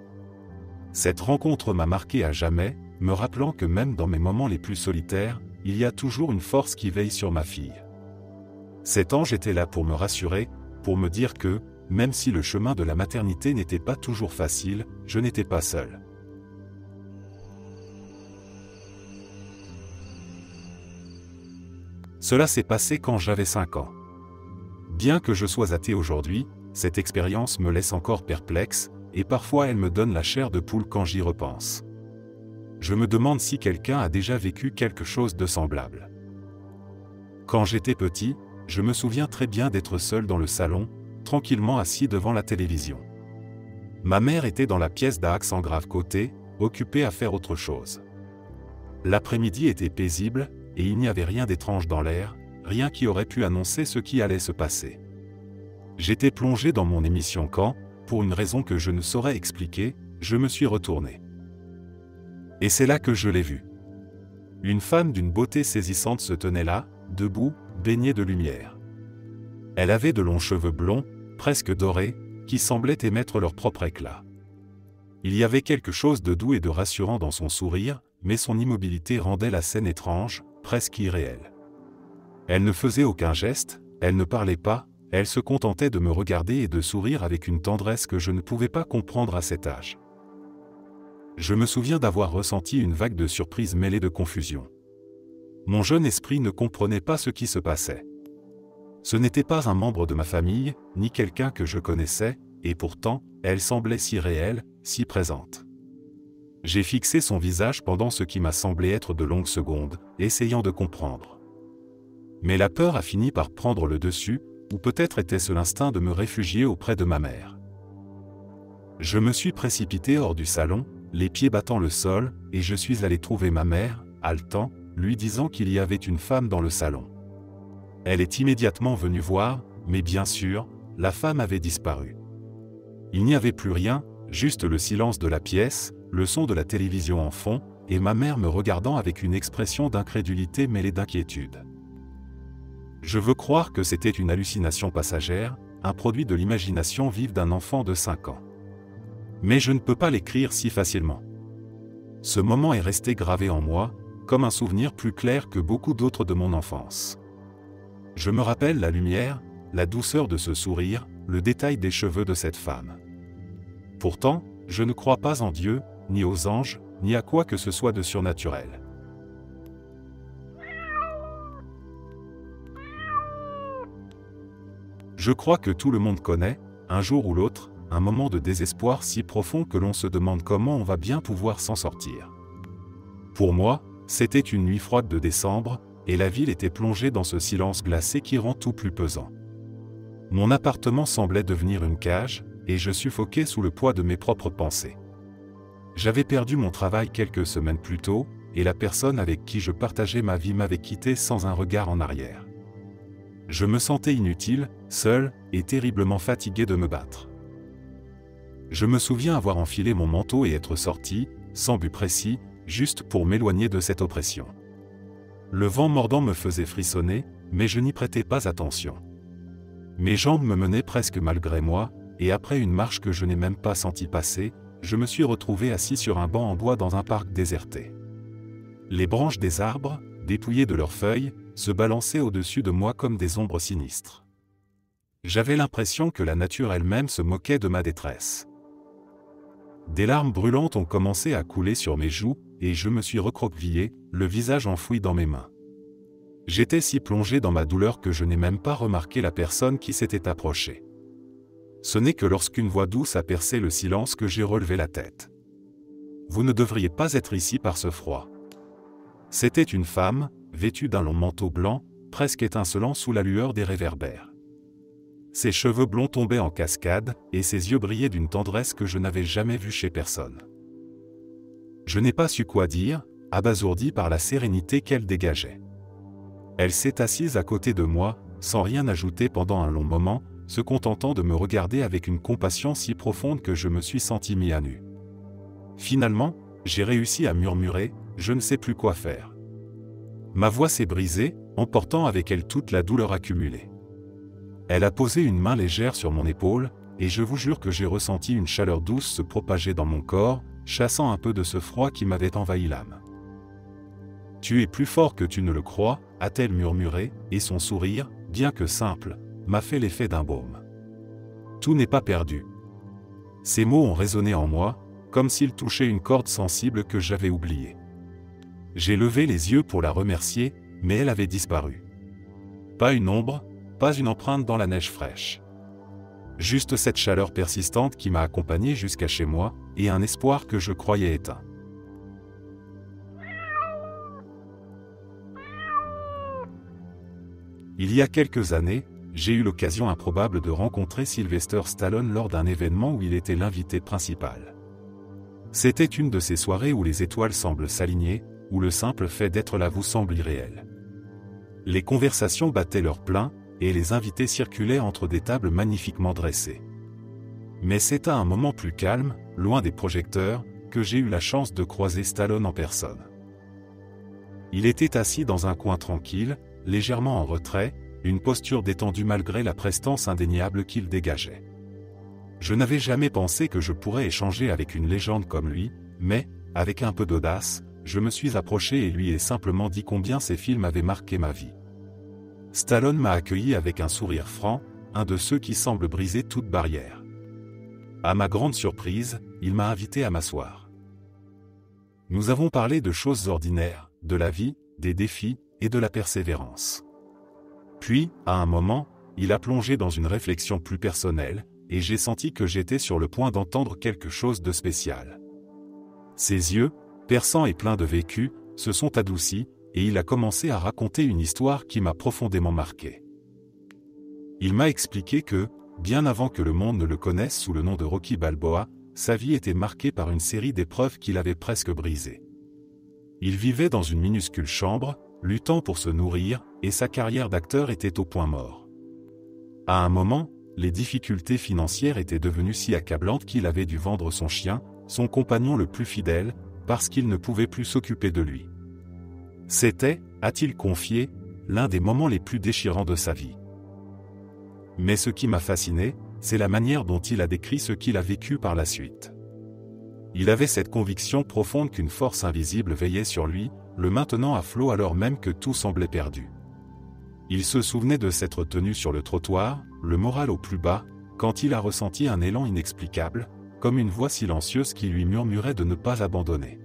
Cette rencontre m'a marqué à jamais, me rappelant que même dans mes moments les plus solitaires, il y a toujours une force qui veille sur ma fille. Cet ange était là pour me rassurer, pour me dire que, même si le chemin de la maternité n'était pas toujours facile, je n'étais pas seul. Cela s'est passé quand j'avais 5 ans. Bien que je sois athée aujourd'hui, cette expérience me laisse encore perplexe, et parfois elle me donne la chair de poule quand j'y repense. Je me demande si quelqu'un a déjà vécu quelque chose de semblable. Quand j'étais petit, je me souviens très bien d'être seul dans le salon, tranquillement assis devant la télévision. Ma mère était dans la pièce d'à accent grave côté, occupée à faire autre chose. L'après-midi était paisible, et il n'y avait rien d'étrange dans l'air, rien qui aurait pu annoncer ce qui allait se passer. J'étais plongé dans mon émission quand, pour une raison que je ne saurais expliquer, je me suis retourné. Et c'est là que je l'ai vue. Une femme d'une beauté saisissante se tenait là, debout, baignée de lumière. Elle avait de longs cheveux blonds, presque dorés, qui semblaient émettre leur propre éclat. Il y avait quelque chose de doux et de rassurant dans son sourire, mais son immobilité rendait la scène étrange, presque irréelle. Elle ne faisait aucun geste, elle ne parlait pas, elle se contentait de me regarder et de sourire avec une tendresse que je ne pouvais pas comprendre à cet âge. Je me souviens d'avoir ressenti une vague de surprise mêlée de confusion. Mon jeune esprit ne comprenait pas ce qui se passait. Ce n'était pas un membre de ma famille, ni quelqu'un que je connaissais, et pourtant, elle semblait si réelle, si présente. J'ai fixé son visage pendant ce qui m'a semblé être de longues secondes, essayant de comprendre. Mais la peur a fini par prendre le dessus, ou peut-être était-ce l'instinct de me réfugier auprès de ma mère. Je me suis précipité hors du salon, les pieds battant le sol, et je suis allé trouver ma mère, haletant, lui disant qu'il y avait une femme dans le salon. Elle est immédiatement venue voir, mais bien sûr, la femme avait disparu. Il n'y avait plus rien, juste le silence de la pièce, le son de la télévision en fond, et ma mère me regardant avec une expression d'incrédulité mêlée d'inquiétude. Je veux croire que c'était une hallucination passagère, un produit de l'imagination vive d'un enfant de 5 ans. Mais je ne peux pas l'écrire si facilement. Ce moment est resté gravé en moi, comme un souvenir plus clair que beaucoup d'autres de mon enfance. Je me rappelle la lumière, la douceur de ce sourire, le détail des cheveux de cette femme. Pourtant, je ne crois pas en Dieu, ni aux anges, ni à quoi que ce soit de surnaturel. Je crois que tout le monde connaît, un jour ou l'autre, un moment de désespoir si profond que l'on se demande comment on va bien pouvoir s'en sortir. Pour moi, c'était une nuit froide de décembre, et la ville était plongée dans ce silence glacé qui rend tout plus pesant. Mon appartement semblait devenir une cage, et je suffoquais sous le poids de mes propres pensées. J'avais perdu mon travail quelques semaines plus tôt, et la personne avec qui je partageais ma vie m'avait quitté sans un regard en arrière. Je me sentais inutile, seul, et terriblement fatigué de me battre. Je me souviens avoir enfilé mon manteau et être sorti, sans but précis, juste pour m'éloigner de cette oppression. Le vent mordant me faisait frissonner, mais je n'y prêtais pas attention. Mes jambes me menaient presque malgré moi, et après une marche que je n'ai même pas senti passer, je me suis retrouvé assis sur un banc en bois dans un parc déserté. Les branches des arbres, dépouillées de leurs feuilles, se balançaient au-dessus de moi comme des ombres sinistres. J'avais l'impression que la nature elle-même se moquait de ma détresse. Des larmes brûlantes ont commencé à couler sur mes joues, et je me suis recroquevillé, le visage enfoui dans mes mains. J'étais si plongé dans ma douleur que je n'ai même pas remarqué la personne qui s'était approchée. Ce n'est que lorsqu'une voix douce a percé le silence que j'ai relevé la tête. « Vous ne devriez pas être ici par ce froid. » C'était une femme, vêtue d'un long manteau blanc, presque étincelant sous la lueur des réverbères. Ses cheveux blonds tombaient en cascade, et ses yeux brillaient d'une tendresse que je n'avais jamais vue chez personne. Je n'ai pas su quoi dire, abasourdi par la sérénité qu'elle dégageait. Elle s'est assise à côté de moi, sans rien ajouter pendant un long moment, se contentant de me regarder avec une compassion si profonde que je me suis senti mis à nu. Finalement, j'ai réussi à murmurer « Je ne sais plus quoi faire ». Ma voix s'est brisée, emportant avec elle toute la douleur accumulée. Elle a posé une main légère sur mon épaule, et je vous jure que j'ai ressenti une chaleur douce se propager dans mon corps, chassant un peu de ce froid qui m'avait envahi l'âme. « Tu es plus fort que tu ne le crois », a-t-elle murmuré, et son sourire, bien que simple, m'a fait l'effet d'un baume. Tout n'est pas perdu. Ces mots ont résonné en moi, comme s'ils touchaient une corde sensible que j'avais oubliée. J'ai levé les yeux pour la remercier, mais elle avait disparu. Pas une ombre, pas une empreinte dans la neige fraîche. Juste cette chaleur persistante qui m'a accompagné jusqu'à chez moi, et un espoir que je croyais éteint. Il y a quelques années, j'ai eu l'occasion improbable de rencontrer Sylvester Stallone lors d'un événement où il était l'invité principal. C'était une de ces soirées où les étoiles semblent s'aligner, où le simple fait d'être là vous semble irréel. Les conversations battaient leur plein, et les invités circulaient entre des tables magnifiquement dressées. Mais c'est à un moment plus calme, loin des projecteurs, que j'ai eu la chance de croiser Stallone en personne. Il était assis dans un coin tranquille, légèrement en retrait, une posture détendue malgré la prestance indéniable qu'il dégageait. Je n'avais jamais pensé que je pourrais échanger avec une légende comme lui, mais, avec un peu d'audace, je me suis approché et lui ai simplement dit combien ces films avaient marqué ma vie. Stallone m'a accueilli avec un sourire franc, un de ceux qui semblent briser toute barrière. À ma grande surprise, il m'a invité à m'asseoir. Nous avons parlé de choses ordinaires, de la vie, des défis et de la persévérance. Puis, à un moment, il a plongé dans une réflexion plus personnelle, et j'ai senti que j'étais sur le point d'entendre quelque chose de spécial. Ses yeux, perçants et pleins de vécu, se sont adoucis, et il a commencé à raconter une histoire qui m'a profondément marqué. Il m'a expliqué que, bien avant que le monde ne le connaisse sous le nom de Rocky Balboa, sa vie était marquée par une série d'épreuves qu'il avait presque brisées. Il vivait dans une minuscule chambre, luttant pour se nourrir, et sa carrière d'acteur était au point mort. À un moment, les difficultés financières étaient devenues si accablantes qu'il avait dû vendre son chien, son compagnon le plus fidèle, parce qu'il ne pouvait plus s'occuper de lui. C'était, a-t-il confié, l'un des moments les plus déchirants de sa vie. Mais ce qui m'a fasciné, c'est la manière dont il a décrit ce qu'il a vécu par la suite. Il avait cette conviction profonde qu'une force invisible veillait sur lui, le maintenant à flot alors même que tout semblait perdu. Il se souvenait de s'être tenu sur le trottoir, le moral au plus bas, quand il a ressenti un élan inexplicable, comme une voix silencieuse qui lui murmurait de ne pas abandonner.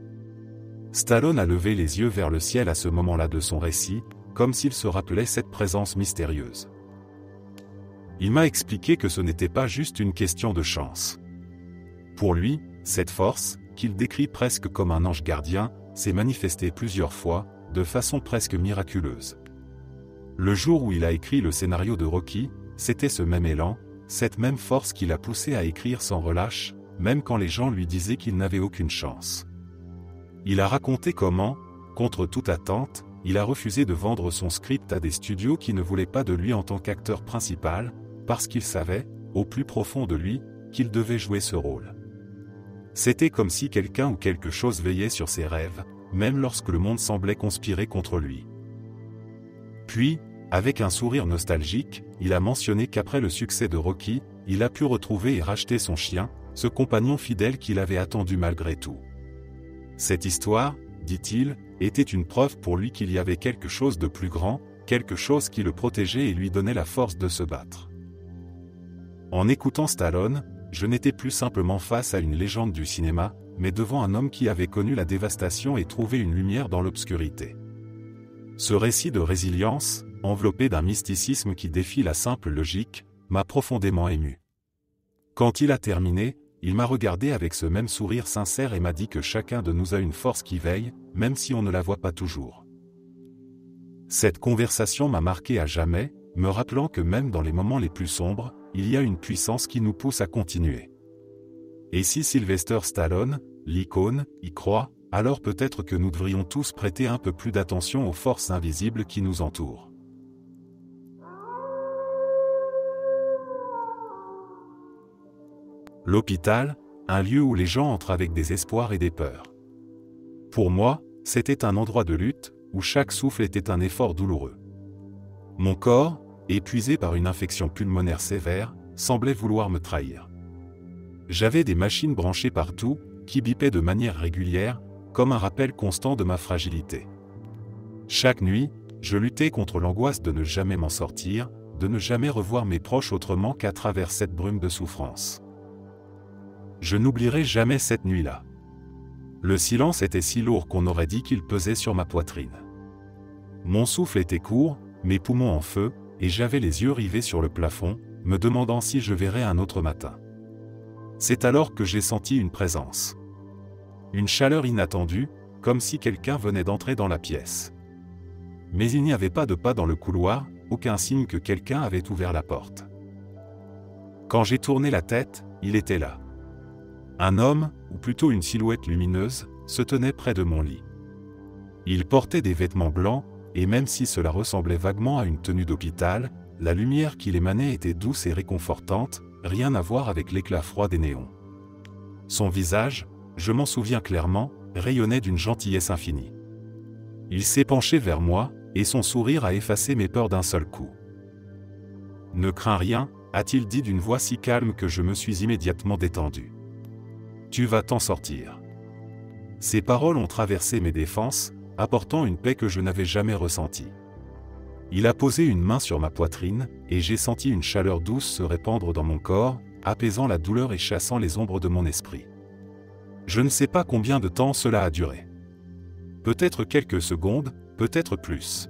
Stallone a levé les yeux vers le ciel à ce moment-là de son récit, comme s'il se rappelait cette présence mystérieuse. Il m'a expliqué que ce n'était pas juste une question de chance. Pour lui, cette force, qu'il décrit presque comme un ange gardien, s'est manifestée plusieurs fois, de façon presque miraculeuse. Le jour où il a écrit le scénario de Rocky, c'était ce même élan, cette même force qui l'a poussé à écrire sans relâche, même quand les gens lui disaient qu'il n'avait aucune chance. Il a raconté comment, contre toute attente, il a refusé de vendre son script à des studios qui ne voulaient pas de lui en tant qu'acteur principal, parce qu'il savait, au plus profond de lui, qu'il devait jouer ce rôle. C'était comme si quelqu'un ou quelque chose veillait sur ses rêves, même lorsque le monde semblait conspirer contre lui. Puis, avec un sourire nostalgique, il a mentionné qu'après le succès de Rocky, il a pu retrouver et racheter son chien, ce compagnon fidèle qu'il avait attendu malgré tout. Cette histoire, dit-il, était une preuve pour lui qu'il y avait quelque chose de plus grand, quelque chose qui le protégeait et lui donnait la force de se battre. En écoutant Stallone, je n'étais plus simplement face à une légende du cinéma, mais devant un homme qui avait connu la dévastation et trouvé une lumière dans l'obscurité. Ce récit de résilience, enveloppé d'un mysticisme qui défie la simple logique, m'a profondément ému. Quand il a terminé, il m'a regardé avec ce même sourire sincère et m'a dit que chacun de nous a une force qui veille, même si on ne la voit pas toujours. Cette conversation m'a marqué à jamais, me rappelant que même dans les moments les plus sombres, il y a une puissance qui nous pousse à continuer. Et si Sylvester Stallone, l'icône, y croit, alors peut-être que nous devrions tous prêter un peu plus d'attention aux forces invisibles qui nous entourent. L'hôpital, un lieu où les gens entrent avec des espoirs et des peurs. Pour moi, c'était un endroit de lutte, où chaque souffle était un effort douloureux. Mon corps, épuisé par une infection pulmonaire sévère, semblait vouloir me trahir. J'avais des machines branchées partout, qui bipaient de manière régulière, comme un rappel constant de ma fragilité. Chaque nuit, je luttais contre l'angoisse de ne jamais m'en sortir, de ne jamais revoir mes proches autrement qu'à travers cette brume de souffrance. Je n'oublierai jamais cette nuit-là. Le silence était si lourd qu'on aurait dit qu'il pesait sur ma poitrine. Mon souffle était court, mes poumons en feu, et j'avais les yeux rivés sur le plafond, me demandant si je verrais un autre matin. C'est alors que j'ai senti une présence. Une chaleur inattendue, comme si quelqu'un venait d'entrer dans la pièce. Mais il n'y avait pas de pas dans le couloir, aucun signe que quelqu'un avait ouvert la porte. Quand j'ai tourné la tête, il était là. Un homme, ou plutôt une silhouette lumineuse, se tenait près de mon lit. Il portait des vêtements blancs, et même si cela ressemblait vaguement à une tenue d'hôpital, la lumière qu'il émanait était douce et réconfortante, rien à voir avec l'éclat froid des néons. Son visage, je m'en souviens clairement, rayonnait d'une gentillesse infinie. Il s'est penché vers moi, et son sourire a effacé mes peurs d'un seul coup. « Ne crains rien », a-t-il dit d'une voix si calme que je me suis immédiatement détendu. « Tu vas t'en sortir. » Ces paroles ont traversé mes défenses, apportant une paix que je n'avais jamais ressentie. Il a posé une main sur ma poitrine, et j'ai senti une chaleur douce se répandre dans mon corps, apaisant la douleur et chassant les ombres de mon esprit. Je ne sais pas combien de temps cela a duré. Peut-être quelques secondes, peut-être plus.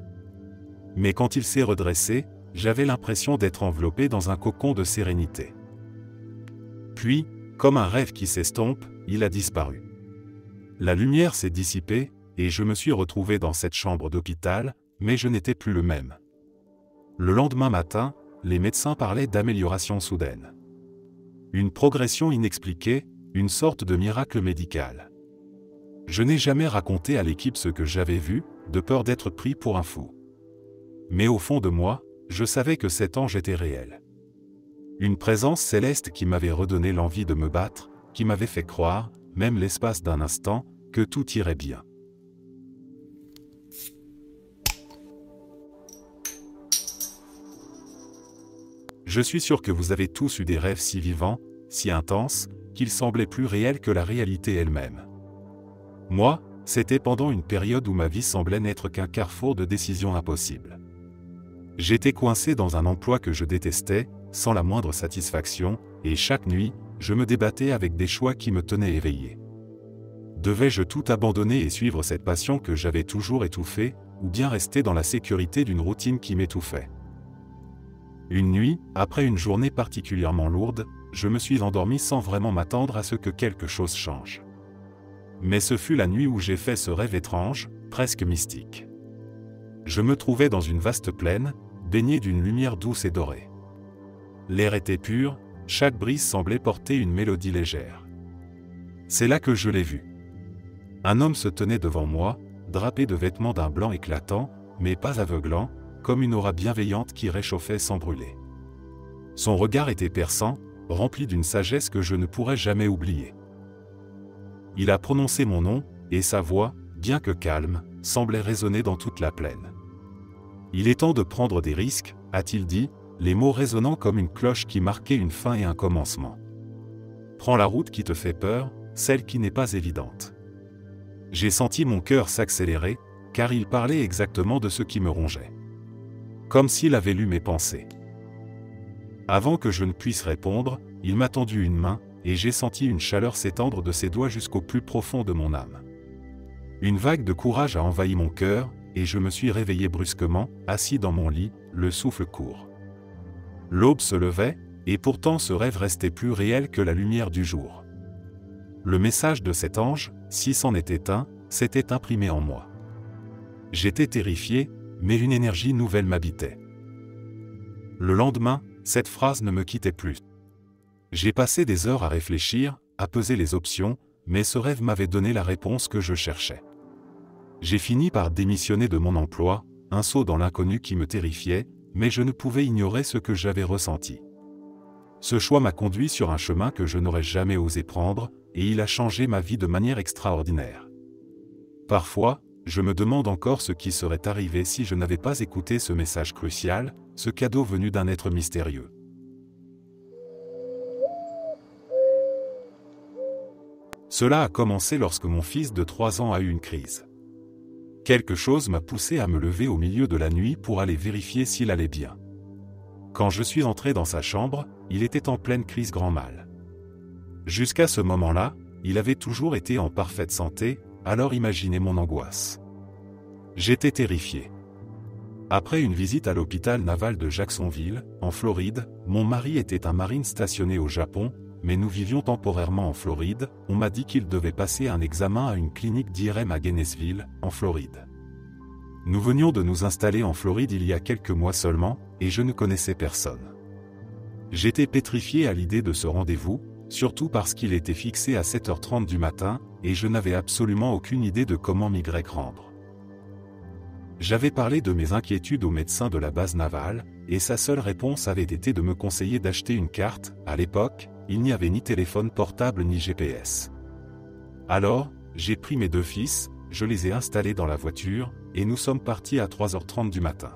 Mais quand il s'est redressé, j'avais l'impression d'être enveloppé dans un cocon de sérénité. Puis, comme un rêve qui s'estompe, il a disparu. La lumière s'est dissipée, et je me suis retrouvé dans cette chambre d'hôpital, mais je n'étais plus le même. Le lendemain matin, les médecins parlaient d'amélioration soudaine. Une progression inexpliquée, une sorte de miracle médical. Je n'ai jamais raconté à l'équipe ce que j'avais vu, de peur d'être pris pour un fou. Mais au fond de moi, je savais que cet ange était réel. Une présence céleste qui m'avait redonné l'envie de me battre, qui m'avait fait croire, même l'espace d'un instant, que tout irait bien. Je suis sûr que vous avez tous eu des rêves si vivants, si intenses, qu'ils semblaient plus réels que la réalité elle-même. Moi, c'était pendant une période où ma vie semblait n'être qu'un carrefour de décisions impossibles. J'étais coincé dans un emploi que je détestais, sans la moindre satisfaction, et chaque nuit, je me débattais avec des choix qui me tenaient éveillé. Devais-je tout abandonner et suivre cette passion que j'avais toujours étouffée, ou bien rester dans la sécurité d'une routine qui m'étouffait ? Une nuit, après une journée particulièrement lourde, je me suis endormi sans vraiment m'attendre à ce que quelque chose change. Mais ce fut la nuit où j'ai fait ce rêve étrange, presque mystique. Je me trouvais dans une vaste plaine, baignée d'une lumière douce et dorée. L'air était pur, chaque brise semblait porter une mélodie légère. C'est là que je l'ai vu. Un homme se tenait devant moi, drapé de vêtements d'un blanc éclatant, mais pas aveuglant, comme une aura bienveillante qui réchauffait sans brûler. Son regard était perçant, rempli d'une sagesse que je ne pourrais jamais oublier. Il a prononcé mon nom, et sa voix, bien que calme, semblait résonner dans toute la plaine. « Il est temps de prendre des risques », a-t-il dit, les mots résonnant comme une cloche qui marquait une fin et un commencement. « Prends la route qui te fait peur, celle qui n'est pas évidente. » J'ai senti mon cœur s'accélérer, car il parlait exactement de ce qui me rongeait. Comme s'il avait lu mes pensées. Avant que je ne puisse répondre, il m'a tendu une main, et j'ai senti une chaleur s'étendre de ses doigts jusqu'au plus profond de mon âme. Une vague de courage a envahi mon cœur, et je me suis réveillé brusquement, assis dans mon lit, le souffle court. L'aube se levait, et pourtant ce rêve restait plus réel que la lumière du jour. Le message de cet ange, si c'en était un, s'était imprimé en moi. J'étais terrifié, mais une énergie nouvelle m'habitait. Le lendemain, cette phrase ne me quittait plus. J'ai passé des heures à réfléchir, à peser les options, mais ce rêve m'avait donné la réponse que je cherchais. J'ai fini par démissionner de mon emploi, un saut dans l'inconnu qui me terrifiait, mais je ne pouvais ignorer ce que j'avais ressenti. Ce choix m'a conduit sur un chemin que je n'aurais jamais osé prendre, et il a changé ma vie de manière extraordinaire. Parfois, je me demande encore ce qui serait arrivé si je n'avais pas écouté ce message crucial, ce cadeau venu d'un être mystérieux. Cela a commencé lorsque mon fils de 3 ans a eu une crise. Quelque chose m'a poussé à me lever au milieu de la nuit pour aller vérifier s'il allait bien. Quand je suis entré dans sa chambre, il était en pleine crise grand mal. Jusqu'à ce moment-là, il avait toujours été en parfaite santé, alors imaginez mon angoisse. J'étais terrifié. Après une visite à l'hôpital naval de Jacksonville, en Floride, mon mari était un marine stationné au Japon, mais nous vivions temporairement en Floride, on m'a dit qu'il devait passer un examen à une clinique d'IRM à Gainesville, en Floride. Nous venions de nous installer en Floride il y a quelques mois seulement, et je ne connaissais personne. J'étais pétrifié à l'idée de ce rendez-vous, surtout parce qu'il était fixé à 7h30 du matin, et je n'avais absolument aucune idée de comment m'y rendre. J'avais parlé de mes inquiétudes au médecin de la base navale, et sa seule réponse avait été de me conseiller d'acheter une carte. À l'époque, il n'y avait ni téléphone portable ni GPS. Alors, j'ai pris mes 2 fils, je les ai installés dans la voiture, et nous sommes partis à 3h30 du matin.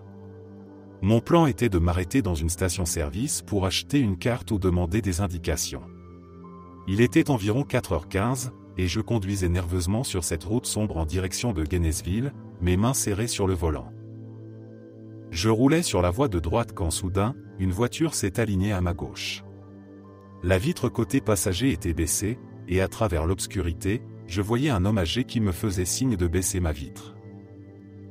Mon plan était de m'arrêter dans une station-service pour acheter une carte ou demander des indications. Il était environ 4h15, et je conduisais nerveusement sur cette route sombre en direction de Gainesville, mes mains serrées sur le volant. Je roulais sur la voie de droite quand soudain, une voiture s'est alignée à ma gauche. La vitre côté passager était baissée, et à travers l'obscurité, je voyais un homme âgé qui me faisait signe de baisser ma vitre.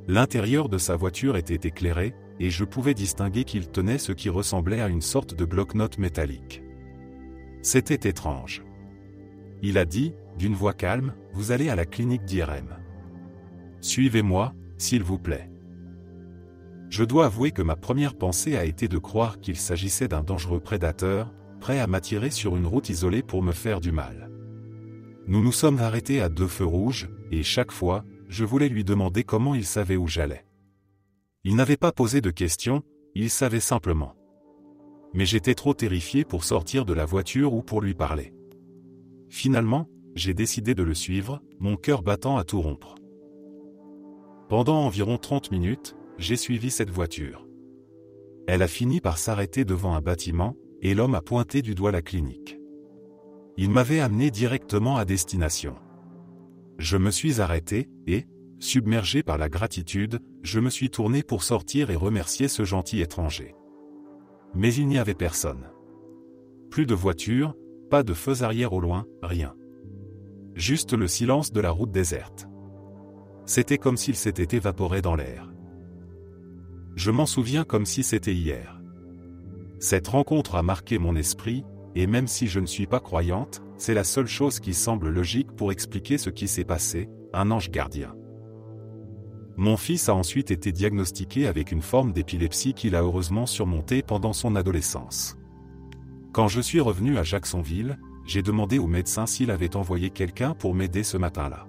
L'intérieur de sa voiture était éclairé, et je pouvais distinguer qu'il tenait ce qui ressemblait à une sorte de bloc-notes métallique. C'était étrange. Il a dit, d'une voix calme, « Vous allez à la clinique d'IRM. Suivez-moi, s'il vous plaît. » Je dois avouer que ma première pensée a été de croire qu'il s'agissait d'un dangereux prédateur, prêt à m'attirer sur une route isolée pour me faire du mal. Nous nous sommes arrêtés à 2 feux rouges, et chaque fois, je voulais lui demander comment il savait où j'allais. Il n'avait pas posé de questions, il savait simplement. Mais j'étais trop terrifié pour sortir de la voiture ou pour lui parler. Finalement, j'ai décidé de le suivre, mon cœur battant à tout rompre. Pendant environ 30 minutes, j'ai suivi cette voiture. Elle a fini par s'arrêter devant un bâtiment, et l'homme a pointé du doigt la clinique. Il m'avait amené directement à destination. Je me suis arrêté, et, submergé par la gratitude, je me suis tourné pour sortir et remercier ce gentil étranger. Mais il n'y avait personne. Plus de voiture, pas de feux arrière au loin, rien. Juste le silence de la route déserte. C'était comme s'il s'était évaporé dans l'air. Je m'en souviens comme si c'était hier. Cette rencontre a marqué mon esprit, et même si je ne suis pas croyante, c'est la seule chose qui semble logique pour expliquer ce qui s'est passé, un ange gardien. Mon fils a ensuite été diagnostiqué avec une forme d'épilepsie qu'il a heureusement surmontée pendant son adolescence. Quand je suis revenu à Jacksonville, j'ai demandé au médecin s'il avait envoyé quelqu'un pour m'aider ce matin-là.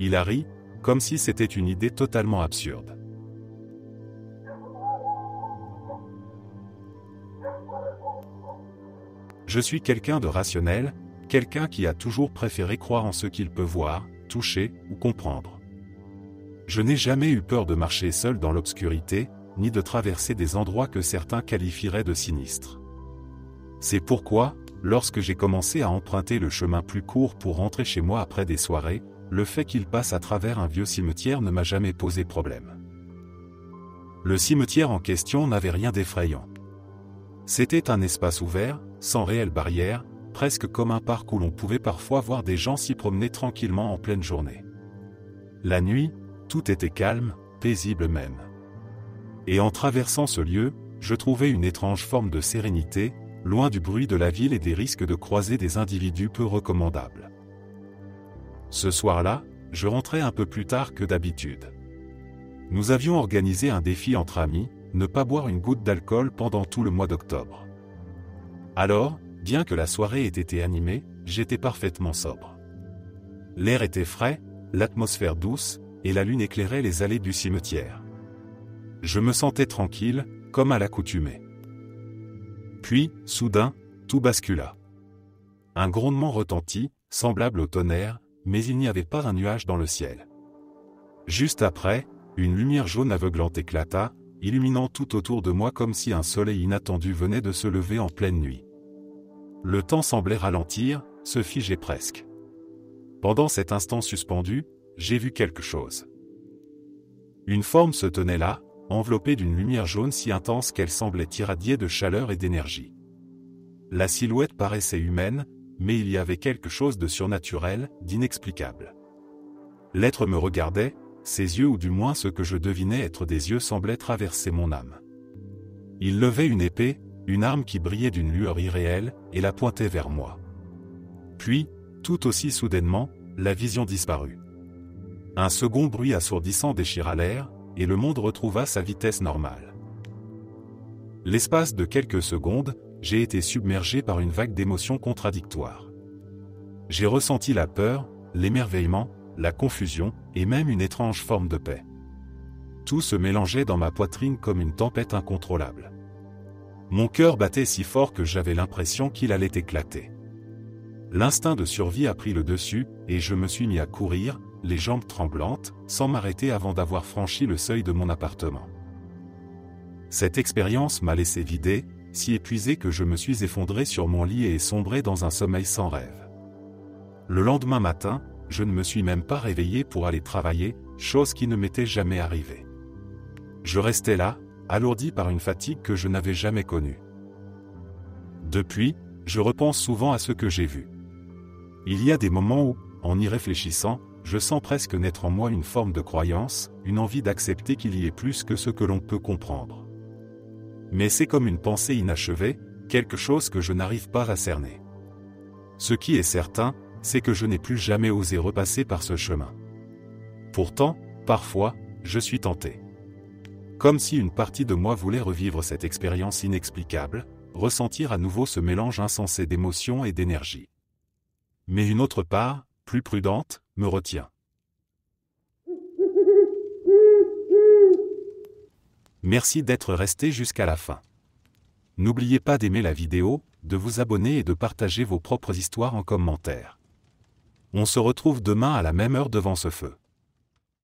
Il a ri, comme si c'était une idée totalement absurde. Je suis quelqu'un de rationnel, quelqu'un qui a toujours préféré croire en ce qu'il peut voir, toucher ou comprendre. Je n'ai jamais eu peur de marcher seul dans l'obscurité, ni de traverser des endroits que certains qualifieraient de sinistres. C'est pourquoi, lorsque j'ai commencé à emprunter le chemin plus court pour rentrer chez moi après des soirées, le fait qu'il passe à travers un vieux cimetière ne m'a jamais posé problème. Le cimetière en question n'avait rien d'effrayant. C'était un espace ouvert, sans réelle barrière, presque comme un parc où l'on pouvait parfois voir des gens s'y promener tranquillement en pleine journée. La nuit, tout était calme, paisible même. Et en traversant ce lieu, je trouvais une étrange forme de sérénité, loin du bruit de la ville et des risques de croiser des individus peu recommandables. Ce soir-là, je rentrais un peu plus tard que d'habitude. Nous avions organisé un défi entre amis, ne pas boire une goutte d'alcool pendant tout le mois d'octobre. Alors, bien que la soirée ait été animée, j'étais parfaitement sobre. L'air était frais, l'atmosphère douce, et la lune éclairait les allées du cimetière. Je me sentais tranquille, comme à l'accoutumée. Puis, soudain, tout bascula. Un grondement retentit, semblable au tonnerre, mais il n'y avait pas un nuage dans le ciel. Juste après, une lumière jaune aveuglante éclata, illuminant tout autour de moi comme si un soleil inattendu venait de se lever en pleine nuit. Le temps semblait ralentir, se figer presque. Pendant cet instant suspendu, j'ai vu quelque chose. Une forme se tenait là, enveloppée d'une lumière jaune si intense qu'elle semblait irradier de chaleur et d'énergie. La silhouette paraissait humaine, mais il y avait quelque chose de surnaturel, d'inexplicable. L'être me regardait, ses yeux ou du moins ce que je devinais être des yeux semblaient traverser mon âme. Il levait une épée, une arme qui brillait d'une lueur irréelle, et la pointait vers moi. Puis, tout aussi soudainement, la vision disparut. Un second bruit assourdissant déchira l'air, et le monde retrouva sa vitesse normale. L'espace de quelques secondes, j'ai été submergé par une vague d'émotions contradictoires. J'ai ressenti la peur, l'émerveillement, la confusion, et même une étrange forme de paix. Tout se mélangeait dans ma poitrine comme une tempête incontrôlable. Mon cœur battait si fort que j'avais l'impression qu'il allait éclater. L'instinct de survie a pris le dessus, et je me suis mis à courir, les jambes tremblantes, sans m'arrêter avant d'avoir franchi le seuil de mon appartement. Cette expérience m'a laissé vider, si épuisé que je me suis effondré sur mon lit et sombré dans un sommeil sans rêve. Le lendemain matin, je ne me suis même pas réveillé pour aller travailler, chose qui ne m'était jamais arrivée. Je restais là, alourdi par une fatigue que je n'avais jamais connue. Depuis, je repense souvent à ce que j'ai vu. Il y a des moments où, en y réfléchissant, je sens presque naître en moi une forme de croyance, une envie d'accepter qu'il y ait plus que ce que l'on peut comprendre. Mais c'est comme une pensée inachevée, quelque chose que je n'arrive pas à cerner. Ce qui est certain, c'est que je n'ai plus jamais osé repasser par ce chemin. Pourtant, parfois, je suis tenté. Comme si une partie de moi voulait revivre cette expérience inexplicable, ressentir à nouveau ce mélange insensé d'émotions et d'énergie. Mais une autre part, plus prudente, me retient. Merci d'être resté jusqu'à la fin. N'oubliez pas d'aimer la vidéo, de vous abonner et de partager vos propres histoires en commentaire. On se retrouve demain à la même heure devant ce feu.